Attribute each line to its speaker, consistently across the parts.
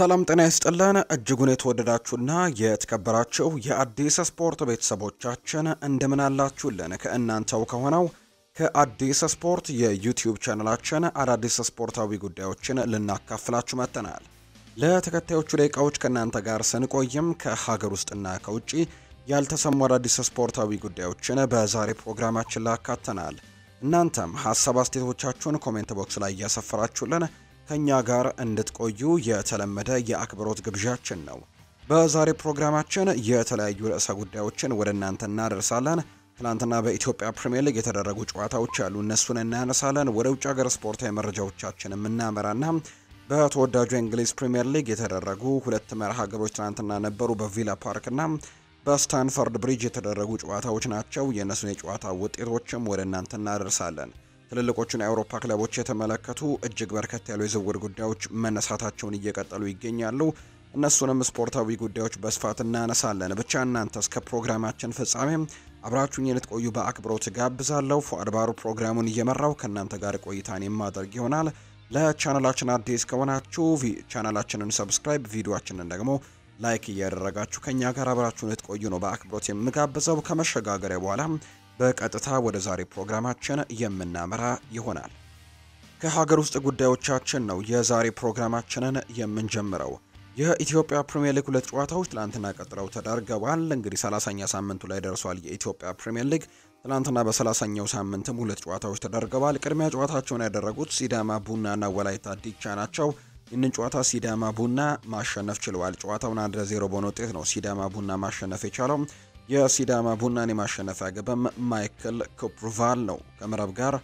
Speaker 1: ሰላም ጤና ይስጥልን እጅጉን የተወደዳችሁና የተከበራችሁ የአዲስ ስፖርት ቤተሰቦቻችን እንደምን አላችሁልን? ከእናንተው ከሆነው ከአዲስ ስፖርት የዩቲዩብ ቻናላችን አዳዲስ ስፖርታዊ ጉዳዮችን ልናካፍላችሁ መጥተናል። ለተከታዮቹ ደቂቃዎች ከእናንተ ጋር ስንቆይም ከሀገር ውስጥና ከውጪ ያልተሰሙ አዳዲስ ስፖርታዊ ጉዳዮችን በዛሬ ፕሮግራማችን ላይ አካተናል። እናንተም ሀሳብ አስተያየቶቻችሁን ኮሜንት ቦክስ ላይ እያሰፈራችሁልን ከኛ ጋር እንድትቆዩ የተለመደ የአክብሮት ግብዣችን ነው። በዛሬ ፕሮግራማችን የተለያዩ ርዕሰ ጉዳዮችን ወደ እናንተ እናደርሳለን። ትናንትና በኢትዮጵያ ፕሪሚየር ሊግ የተደረጉ ጨዋታዎች አሉ፣ እነሱን እናነሳለን። ወደ ውጭ ሀገር ስፖርታዊ መረጃዎቻችን የምናመራና በተወዳጁ የእንግሊዝ ፕሪሚየር ሊግ የተደረጉ ሁለት መርሃ ግብሮች ትናንትና ነበሩ። በቪላ ፓርክና በስታንፈርድ ብሪጅ የተደረጉ ጨዋታዎች ናቸው። የእነሱን የጨዋታ ውጤቶችም ወደ እናንተ እናደርሳለን። ትልልቆቹን የአውሮፓ ክለቦች የተመለከቱ እጅግ በርከት ያሉ የዝውውር ጉዳዮች መነሳታቸውን እየቀጠሉ ይገኛሉ። እነሱንም ስፖርታዊ ጉዳዮች በስፋት እናነሳለን። ብቻ እናንተ እስከ ፕሮግራማችን ፍጻሜ አብራችሁኝ ልትቆዩ በአክብሮት ጋብዛለሁ። ፉአድ ባሩ ፕሮግራሙን እየመራው ከእናንተ ጋር ቆይታን የማደርግ ይሆናል። ለቻናላችን አዲስ ከሆናችሁ ቻናላችንን ሰብስክራይብ፣ ቪዲዮአችንን ደግሞ ላይክ እያደረጋችሁ ከኛ ጋር አብራችሁን ልትቆዩ ነው በአክብሮት የምጋብዘው። ከመሸጋገሪያ በኋላ በቀጥታ ወደ ዛሬ ፕሮግራማችን የምናመራ ይሆናል። ከሀገር ውስጥ ጉዳዮቻችን ነው የዛሬ ፕሮግራማችንን የምንጀምረው። የኢትዮጵያ ፕሪሚየር ሊግ ሁለት ጨዋታዎች ትላንትና ቀጥለው ተደርገዋል። እንግዲህ 30ኛ ሳምንቱ ላይ ደርሷል የኢትዮጵያ ፕሪሚየር ሊግ። ትላንትና በ30ኛው ሳምንትም ሁለት ጨዋታዎች ተደርገዋል። ቅድሚያ ጨዋታቸውን ያደረጉት ሲዳማ ቡናና ወላይታ ዲቻ ናቸው። ይህንን ጨዋታ ሲዳማ ቡና ማሸነፍ ችለዋል። ጨዋታውን 1-0 በሆነ ውጤት ነው ሲዳማ ቡና ማሸነፍ የቻለው። የሲዳማ ቡናን የማሸነፊያ ግብም ማይክል ኩፕሩቫል ነው ከመረብ ጋር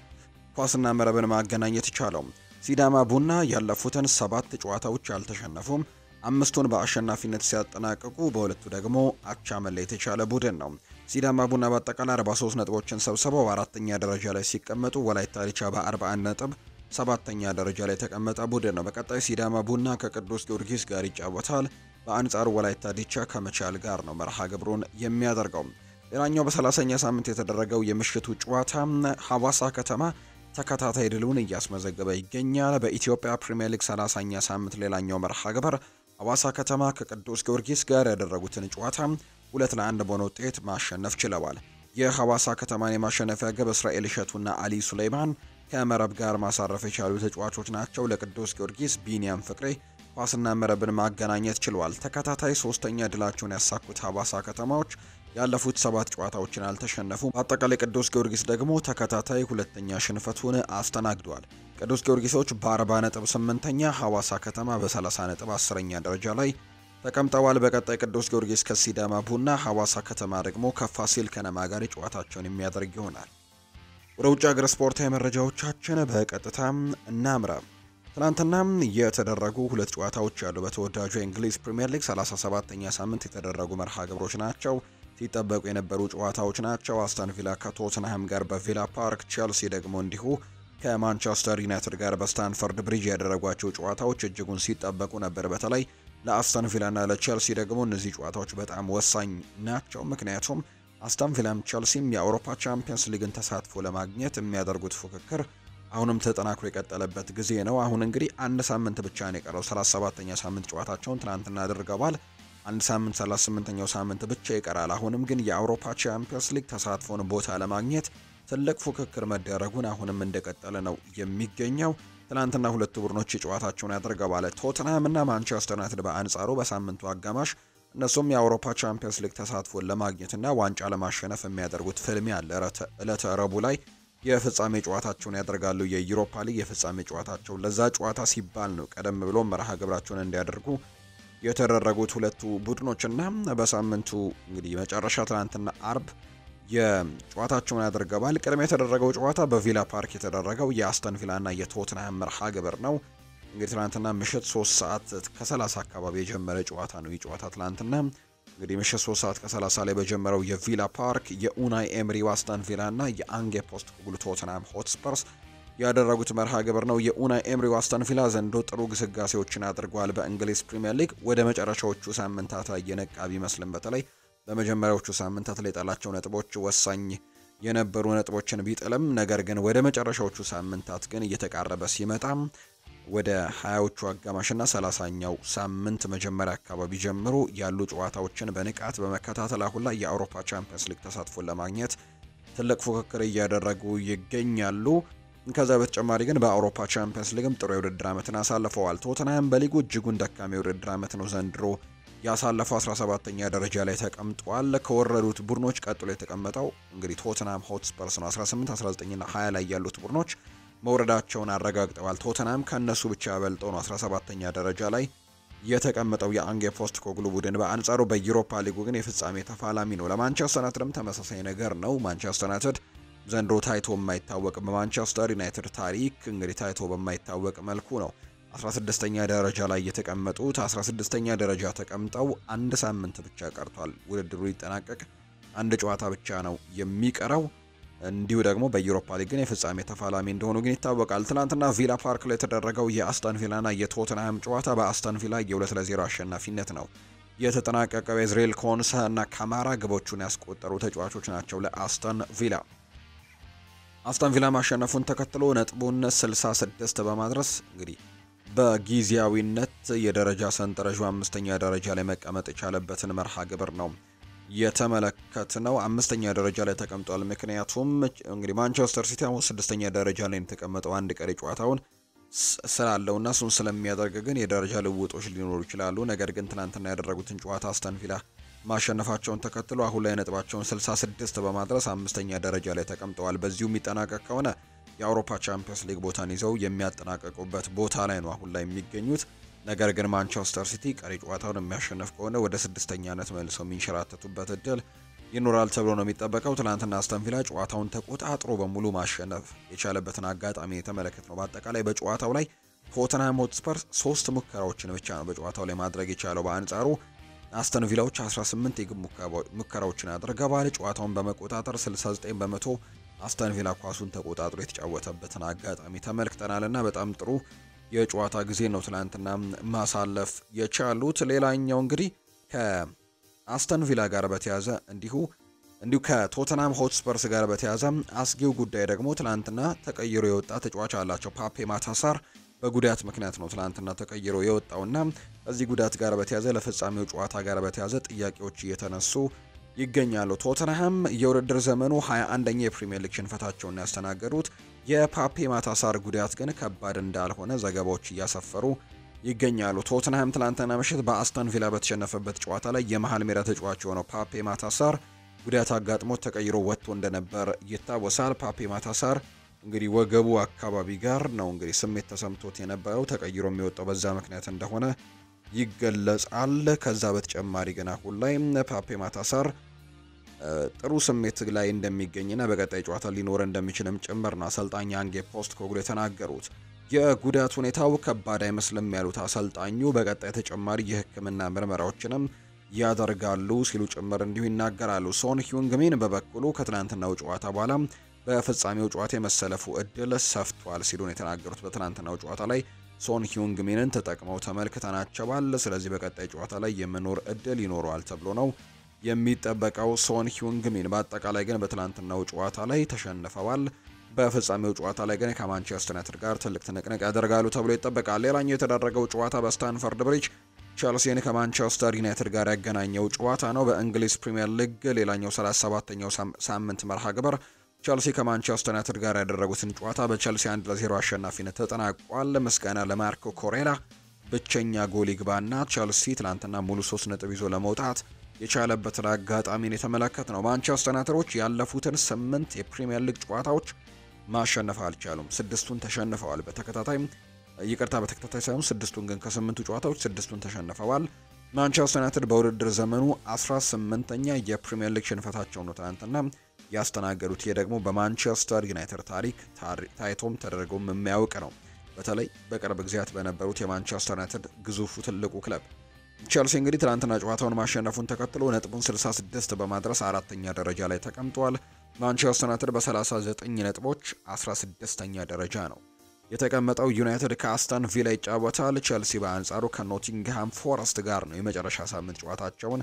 Speaker 1: ኳስና መረብን ማገናኘት የቻለው። ሲዳማ ቡና ያለፉትን 7 ጨዋታዎች አልተሸነፉም። 5ቱን በአሸናፊነት ሲያጠናቅቁ በሁለቱ ደግሞ አቻ መለየት የቻለ ቡድን ነው። ሲዳማ ቡና በአጠቃላይ 43 ነጥቦችን ሰብስበው አራተኛ ደረጃ ላይ ሲቀመጡ፣ ወላይታ ዲቻ በ41 ነጥብ ሰባተኛ ደረጃ ላይ የተቀመጠ ቡድን ነው። በቀጣይ ሲዳማ ቡና ከቅዱስ ጊዮርጊስ ጋር ይጫወታል። በአንጻሩ ወላይታ ዲቻ ከመቻል ጋር ነው መርሃ ግብሩን የሚያደርገው። ሌላኛው በ30ኛ ሳምንት የተደረገው የምሽቱ ጨዋታ ሐዋሳ ከተማ ተከታታይ ድሉን እያስመዘገበ ይገኛል። በኢትዮጵያ ፕሪሚየር ሊግ 30ኛ ሳምንት ሌላኛው መርሃ ግብር ሐዋሳ ከተማ ከቅዱስ ጊዮርጊስ ጋር ያደረጉትን ጨዋታ 2-1 በሆነ ውጤት ማሸነፍ ችለዋል። የሐዋሳ ከተማን የማሸነፊያ ግብ እስራኤል እሸቱና አሊ ሱሌይማን ከመረብ ጋር ማሳረፍ የቻሉ ተጫዋቾች ናቸው። ለቅዱስ ጊዮርጊስ ቢኒያም ፍቅሬ ኳስና መረብን ማገናኘት ችሏል። ተከታታይ ሶስተኛ ድላቸውን ያሳኩት ሐዋሳ ከተማዎች ያለፉት 7 ጨዋታዎችን አልተሸነፉም። በአጠቃላይ ቅዱስ ጊዮርጊስ ደግሞ ተከታታይ ሁለተኛ ሽንፈቱን አስተናግዷል። ቅዱስ ጊዮርጊሶች በ40 ነጥብ 8ኛ፣ ሐዋሳ ከተማ በ30 ነጥብ 10ኛ ደረጃ ላይ ተቀምጠዋል። በቀጣይ ቅዱስ ጊዮርጊስ ከሲዳማ ቡና፣ ሐዋሳ ከተማ ደግሞ ከፋሲል ከነማ ጋር ጨዋታቸውን የሚያደርግ ይሆናል። ወደ ውጭ ሀገር ስፖርታዊ መረጃዎቻችን በቀጥታ እናምራ። ትናንትና የተደረጉ ሁለት ጨዋታዎች ያሉ በተወዳጁ የእንግሊዝ ፕሪሚየር ሊግ 37ኛ ሳምንት የተደረጉ መርሃ ግብሮች ናቸው። ሲጠበቁ የነበሩ ጨዋታዎች ናቸው። አስተን ቪላ ከቶትንሃም ጋር በቪላ ፓርክ፣ ቼልሲ ደግሞ እንዲሁ ከማንቸስተር ዩናይትድ ጋር በስታንፈርድ ብሪጅ ያደረጓቸው ጨዋታዎች እጅጉን ሲጠበቁ ነበር። በተለይ ለአስተን ቪላና ለቼልሲ ደግሞ እነዚህ ጨዋታዎች በጣም ወሳኝ ናቸው። ምክንያቱም አስተን ቪላም ቼልሲም የአውሮፓ ቻምፒየንስ ሊግን ተሳትፎ ለማግኘት የሚያደርጉት ፉክክር አሁንም ተጠናክሮ የቀጠለበት ጊዜ ነው። አሁን እንግዲህ አንድ ሳምንት ብቻ ነው የቀረው። 37ኛ ሳምንት ጨዋታቸውን ትናንትና አድርገዋል። አንድ ሳምንት 38ኛው ሳምንት ብቻ ይቀራል። አሁንም ግን የአውሮፓ ቻምፒየንስ ሊግ ተሳትፎን ቦታ ለማግኘት ትልቅ ፉክክር መደረጉን አሁንም እንደቀጠለ ነው የሚገኘው። ትናንትና ሁለቱ ቡድኖች ጨዋታቸውን ያደርገዋል። ቶተንሃም እና ማንቸስተር ዩናይትድ በአንጻሩ በሳምንቱ አጋማሽ እነሱም የአውሮፓ ቻምፒየንስ ሊግ ተሳትፎን ለማግኘትና ዋንጫ ለማሸነፍ የሚያደርጉት ፍልሚያ አለ። ዕለተ ረቡዕ ላይ የፍጻሜ ጨዋታቸውን ያደርጋሉ። የዩሮፓ ሊግ የፍጻሜ ጨዋታቸው ለዛ ጨዋታ ሲባል ነው ቀደም ብሎ መርሃ ግብራቸውን እንዲያደርጉ የተደረጉት ሁለቱ ቡድኖችና በሳምንቱ እንግዲህ መጨረሻ ትናንትና አርብ የጨዋታቸውን ያደርገዋል። ቅድሚያ የተደረገው ጨዋታ በቪላ ፓርክ የተደረገው የአስተን ቪላና የቶትንሃም መርሃ ግብር ነው። እንግዲህ ትናንትና ምሽት 3 ሰዓት ከ30 አካባቢ የጀመረ ጨዋታ ነው። ይህ ጨዋታ ትናንትና እንግዲህ ምሽት 3 ሰዓት ከ30 ላይ በጀመረው የቪላ ፓርክ የኡናይ ኤምሪ አስተን ቪላና የአንጌ ፖስት ኮግሉ ቶተንሃም ሆትስፐርስ ያደረጉት መርሃ ግብር ነው። የኡናይ ኤምሪ አስተን ቪላ ዘንድሮ ጥሩ ግስጋሴዎችን አድርጓል። በእንግሊዝ ፕሪሚየር ሊግ ወደ መጨረሻዎቹ ሳምንታት እየነቃ ቢመስልም በተለይ በመጀመሪያዎቹ ሳምንታት ላይ ጣላቸው ነጥቦች ወሳኝ የነበሩ ነጥቦችን ቢጥልም ነገር ግን ወደ መጨረሻዎቹ ሳምንታት ግን እየተቃረበ ሲመጣ ወደ 20ዎቹ አጋማሽና 30ኛው ሳምንት መጀመሪያ አካባቢ ጀምሮ ያሉ ጨዋታዎችን በንቃት በመከታተል አሁን ላይ የአውሮፓ ቻምፒየንስ ሊግ ተሳትፎን ለማግኘት ትልቅ ፉክክር እያደረጉ ይገኛሉ። ከዛ በተጨማሪ ግን በአውሮፓ ቻምፒየንስ ሊግም ጥሩ የውድድር ዓመትን አሳልፈዋል። ቶተንሃም በሊጉ እጅጉን ደካማ የውድድር ዓመት ነው ዘንድሮ ያሳለፈው 17ኛ ደረጃ ላይ ተቀምጧል። ከወረዱት ቡድኖች ቀጥሎ የተቀመጠው እንግዲህ ቶተንሃም ሆትስፐርስ ነው። 18፣ 19 እና 20 ላይ ያሉት ቡድኖች መውረዳቸውን አረጋግጠዋል። ቶተንሃም ከነሱ ብቻ ያበልጠው ነው 17ኛ ደረጃ ላይ የተቀመጠው የአንጌ ፖስቴኮግሉ ቡድን። በአንጻሩ በዩሮፓ ሊጉ ግን የፍጻሜ ተፋላሚ ነው። ለማንቸስተር ዩናይትድም ተመሳሳይ ነገር ነው። ማንቸስተር ዩናይትድ ዘንድሮ ታይቶ የማይታወቅ በማንቸስተር ዩናይትድ ታሪክ እንግዲህ ታይቶ በማይታወቅ መልኩ ነው 16ኛ ደረጃ ላይ የተቀመጡት። 16ኛ ደረጃ ተቀምጠው አንድ ሳምንት ብቻ ቀርቷል ውድድሩ ሊጠናቀቅ፣ አንድ ጨዋታ ብቻ ነው የሚቀረው። እንዲሁ ደግሞ በዩሮፓ ሊግ ግን የፍጻሜ ተፋላሚ እንደሆኑ ግን ይታወቃል። ትናንትና ቪላ ፓርክ ላይ የተደረገው የአስተን ቪላና የቶተንሃም ጨዋታ በአስተን ቪላ የ2-0 አሸናፊነት ነው የተጠናቀቀው። ኤዝሬል ኮንሳ እና ካማራ ግቦቹን ያስቆጠሩ ተጫዋቾች ናቸው ለአስተን ቪላ። አስተን ቪላ ማሸነፉን ተከትሎ ነጥቡን 66 በማድረስ እንግዲህ በጊዜያዊነት የደረጃ ሰንጠረዡ 5ኛ ደረጃ ላይ መቀመጥ የቻለበትን መርሃ ግብር ነው የተመለከትነው። 5ኛ ደረጃ ላይ ተቀምጧል። ምክንያቱም እንግዲህ ማንቸስተር ሲቲ አሁን 6ኛ ደረጃ ላይ የተቀመጠው አንድ ቀሪ ጨዋታውን ስላለውና እሱን ስለሚያደርግ ግን የደረጃ ልውጦች ሊኖሩ ይችላሉ። ነገር ግን ትናንትና ያደረጉትን ጨዋታ አስተን ቪላ ማሸነፋቸውን ተከትሎ አሁን ላይ ነጥባቸውን 66 በማድረስ 5ኛ ደረጃ ላይ ተቀምጠዋል። በዚሁ የሚጠናቀቅ ከሆነ የአውሮፓ ቻምፒየንስ ሊግ ቦታን ይዘው የሚያጠናቀቁበት ቦታ ላይ ነው አሁን ላይ የሚገኙት። ነገር ግን ማንቸስተር ሲቲ ቀሪ ጨዋታውን የሚያሸንፍ ከሆነ ወደ 6ኛነት መልሰው የሚንሸራተቱበት እድል ይኖራል ተብሎ ነው የሚጠበቀው። ትናንትና አስተን ቪላ ጨዋታውን ተቆጣጥሮ በሙሉ ማሸነፍ የቻለበትን አጋጣሚ የተመለከት ነው። በአጠቃላይ በጨዋታው ላይ ቶተንሃም ሆትስፐርስ 3 ሙከራዎችን ብቻ ነው በጨዋታው ላይ ማድረግ የቻለው። በአንጻሩ አስተን ቪላዎች 18 የግብ ሙከራዎችን አድርገዋል። ጨዋታውን በመቆጣጠር 69 በመቶ አስተን ቪላ ኳሱን ተቆጣጥሮ የተጫወተበትን አጋጣሚ ተመልክተናልና በጣም ጥሩ የጨዋታ ጊዜ ነው ትላንትና ማሳለፍ የቻሉት። ሌላኛው እንግዲህ ከአስተን ቪላ ጋር በተያዘ እንዲሁ ከቶተንሃም ሆትስፐርስ ጋር በተያዘ አስጊው ጉዳይ ደግሞ ትላንትና ተቀይሮ የወጣ ተጫዋች አላቸው። ፓፔ ማታሳር በጉዳት ምክንያት ነው ትላንትና ተቀይሮ የወጣውና ከዚህ ጉዳት ጋር በተያዘ ለፍጻሜው ጨዋታ ጋር በተያዘ ጥያቄዎች እየተነሱ ይገኛሉ። ቶተንሃም የውድድር ዘመኑ 21ኛ የፕሪሚየር ሊግ ሽንፈታቸውን ያስተናገዱት የፓፔ ማታሳር ጉዳት ግን ከባድ እንዳልሆነ ዘገባዎች እያሰፈሩ ይገኛሉ። ቶተንሃም ትላንትና ምሽት በአስተን ቪላ በተሸነፈበት ጨዋታ ላይ የመሃል ሜዳ ተጫዋች የሆነው ፓፔ ማታሳር ጉዳት አጋጥሞት ተቀይሮ ወጥቶ እንደነበር ይታወሳል። ፓፔ ማታሳር እንግዲህ ወገቡ አካባቢ ጋር ነው እንግዲህ ስሜት ተሰምቶት የነበረው ተቀይሮ የሚወጣው በዛ ምክንያት እንደሆነ ይገለጻል። ከዛ በተጨማሪ ግን አሁን ላይ ፓፔ ማታሳር ጥሩ ስሜት ላይ እንደሚገኝና በቀጣይ ጨዋታ ሊኖር እንደሚችልም ጭምር ነው አሰልጣኝ አንጌ ፖስቴኮግሉ የተናገሩት። የጉዳት ሁኔታው ከባድ አይመስልም ያሉት አሰልጣኙ በቀጣይ ተጨማሪ የሕክምና ምርመራዎችንም ያደርጋሉ ሲሉ ጭምር እንዲሁ ይናገራሉ። ሶን ሂዩንግሚን በበኩሉ ከትናንትናው ጨዋታ በኋላ በፍጻሜው ጨዋታ የመሰለፉ እድል ሰፍቷል ሲሉ ነው የተናገሩት። በትናንትናው ጨዋታ ላይ ሶን ሂዩንግሚንን ተጠቅመው ተመልክተናቸዋል። ስለዚህ በቀጣይ ጨዋታ ላይ የመኖር እድል ይኖረዋል ተብሎ ነው የሚጠበቀው። ሶን ሂዩንግሚን በአጠቃላይ ግን በትናንትናው ጨዋታ ላይ ተሸንፈዋል። በፍጻሜው ጨዋታ ላይ ግን ከማንቸስተር ዩናይትድ ጋር ትልቅ ትንቅንቅ ያደርጋሉ ተብሎ ይጠበቃል። ሌላኛው የተደረገው ጨዋታ በስታንፈርድ ብሪጅ ቸልሲን ከማንቸስተር ዩናይትድ ጋር ያገናኘው ጨዋታ ነው። በእንግሊዝ ፕሪሚየር ሊግ ሌላኛው 37ኛው ሳምንት መርሃ ግብር ቸልሲ ከማንቸስተር ዩናይትድ ጋር ያደረጉትን ጨዋታ በቸልሲ 1-0 አሸናፊነት ተጠናቋል። ምስጋና ለማርኮ ኮሬላ ብቸኛ ጎል ይግባና ቸልሲ ትላንትና ሙሉ 3 ነጥብ ይዞ ለመውጣት የቻለበትን አጋጣሚን የተመለከተ ነው። ማንቸስተር ዩናይትዶች ያለፉትን 8 የፕሪሚየር ሊግ ጨዋታዎች ማሸነፍ አልቻሉም። 6ቱን ተሸንፈዋል። በተከታታይ ሳይሆን 6ቱን ግን ከ8ቱ ጨዋታዎች 6ቱን ተሸንፈዋል። ማንቸስተር ዩናይትድ በውድድር ዘመኑ 18ኛ የፕሪሚየር ሊግ ሽንፈታቸው ነው ትናንትና ያስተናገዱት። ይህ ደግሞ በማንቸስተር ዩናይትድ ታሪክ ታይቶም ተደርጎም የሚያውቅ ነው። በተለይ በቅርብ ጊዜያት በነበሩት የማንቸስተር ዩናይትድ ግዙፉ ትልቁ ክለብ ቸልሲ እንግዲህ ትናንትና ጨዋታውን ማሸነፉን ተከትሎ ነጥቡን 66 በማድረስ 4ኛ ደረጃ ላይ ተቀምጧል። ማንቸስተር ዩናይትድ በ39 ነጥቦች 16ኛ ደረጃ ነው የተቀመጠው። ዩናይትድ ከአስተን ቪላ ይጫወታል። ቸልሲ በአንጻሩ ከኖቲንግሃም ፎረስት ጋር ነው የመጨረሻ ሳምንት ጨዋታቸውን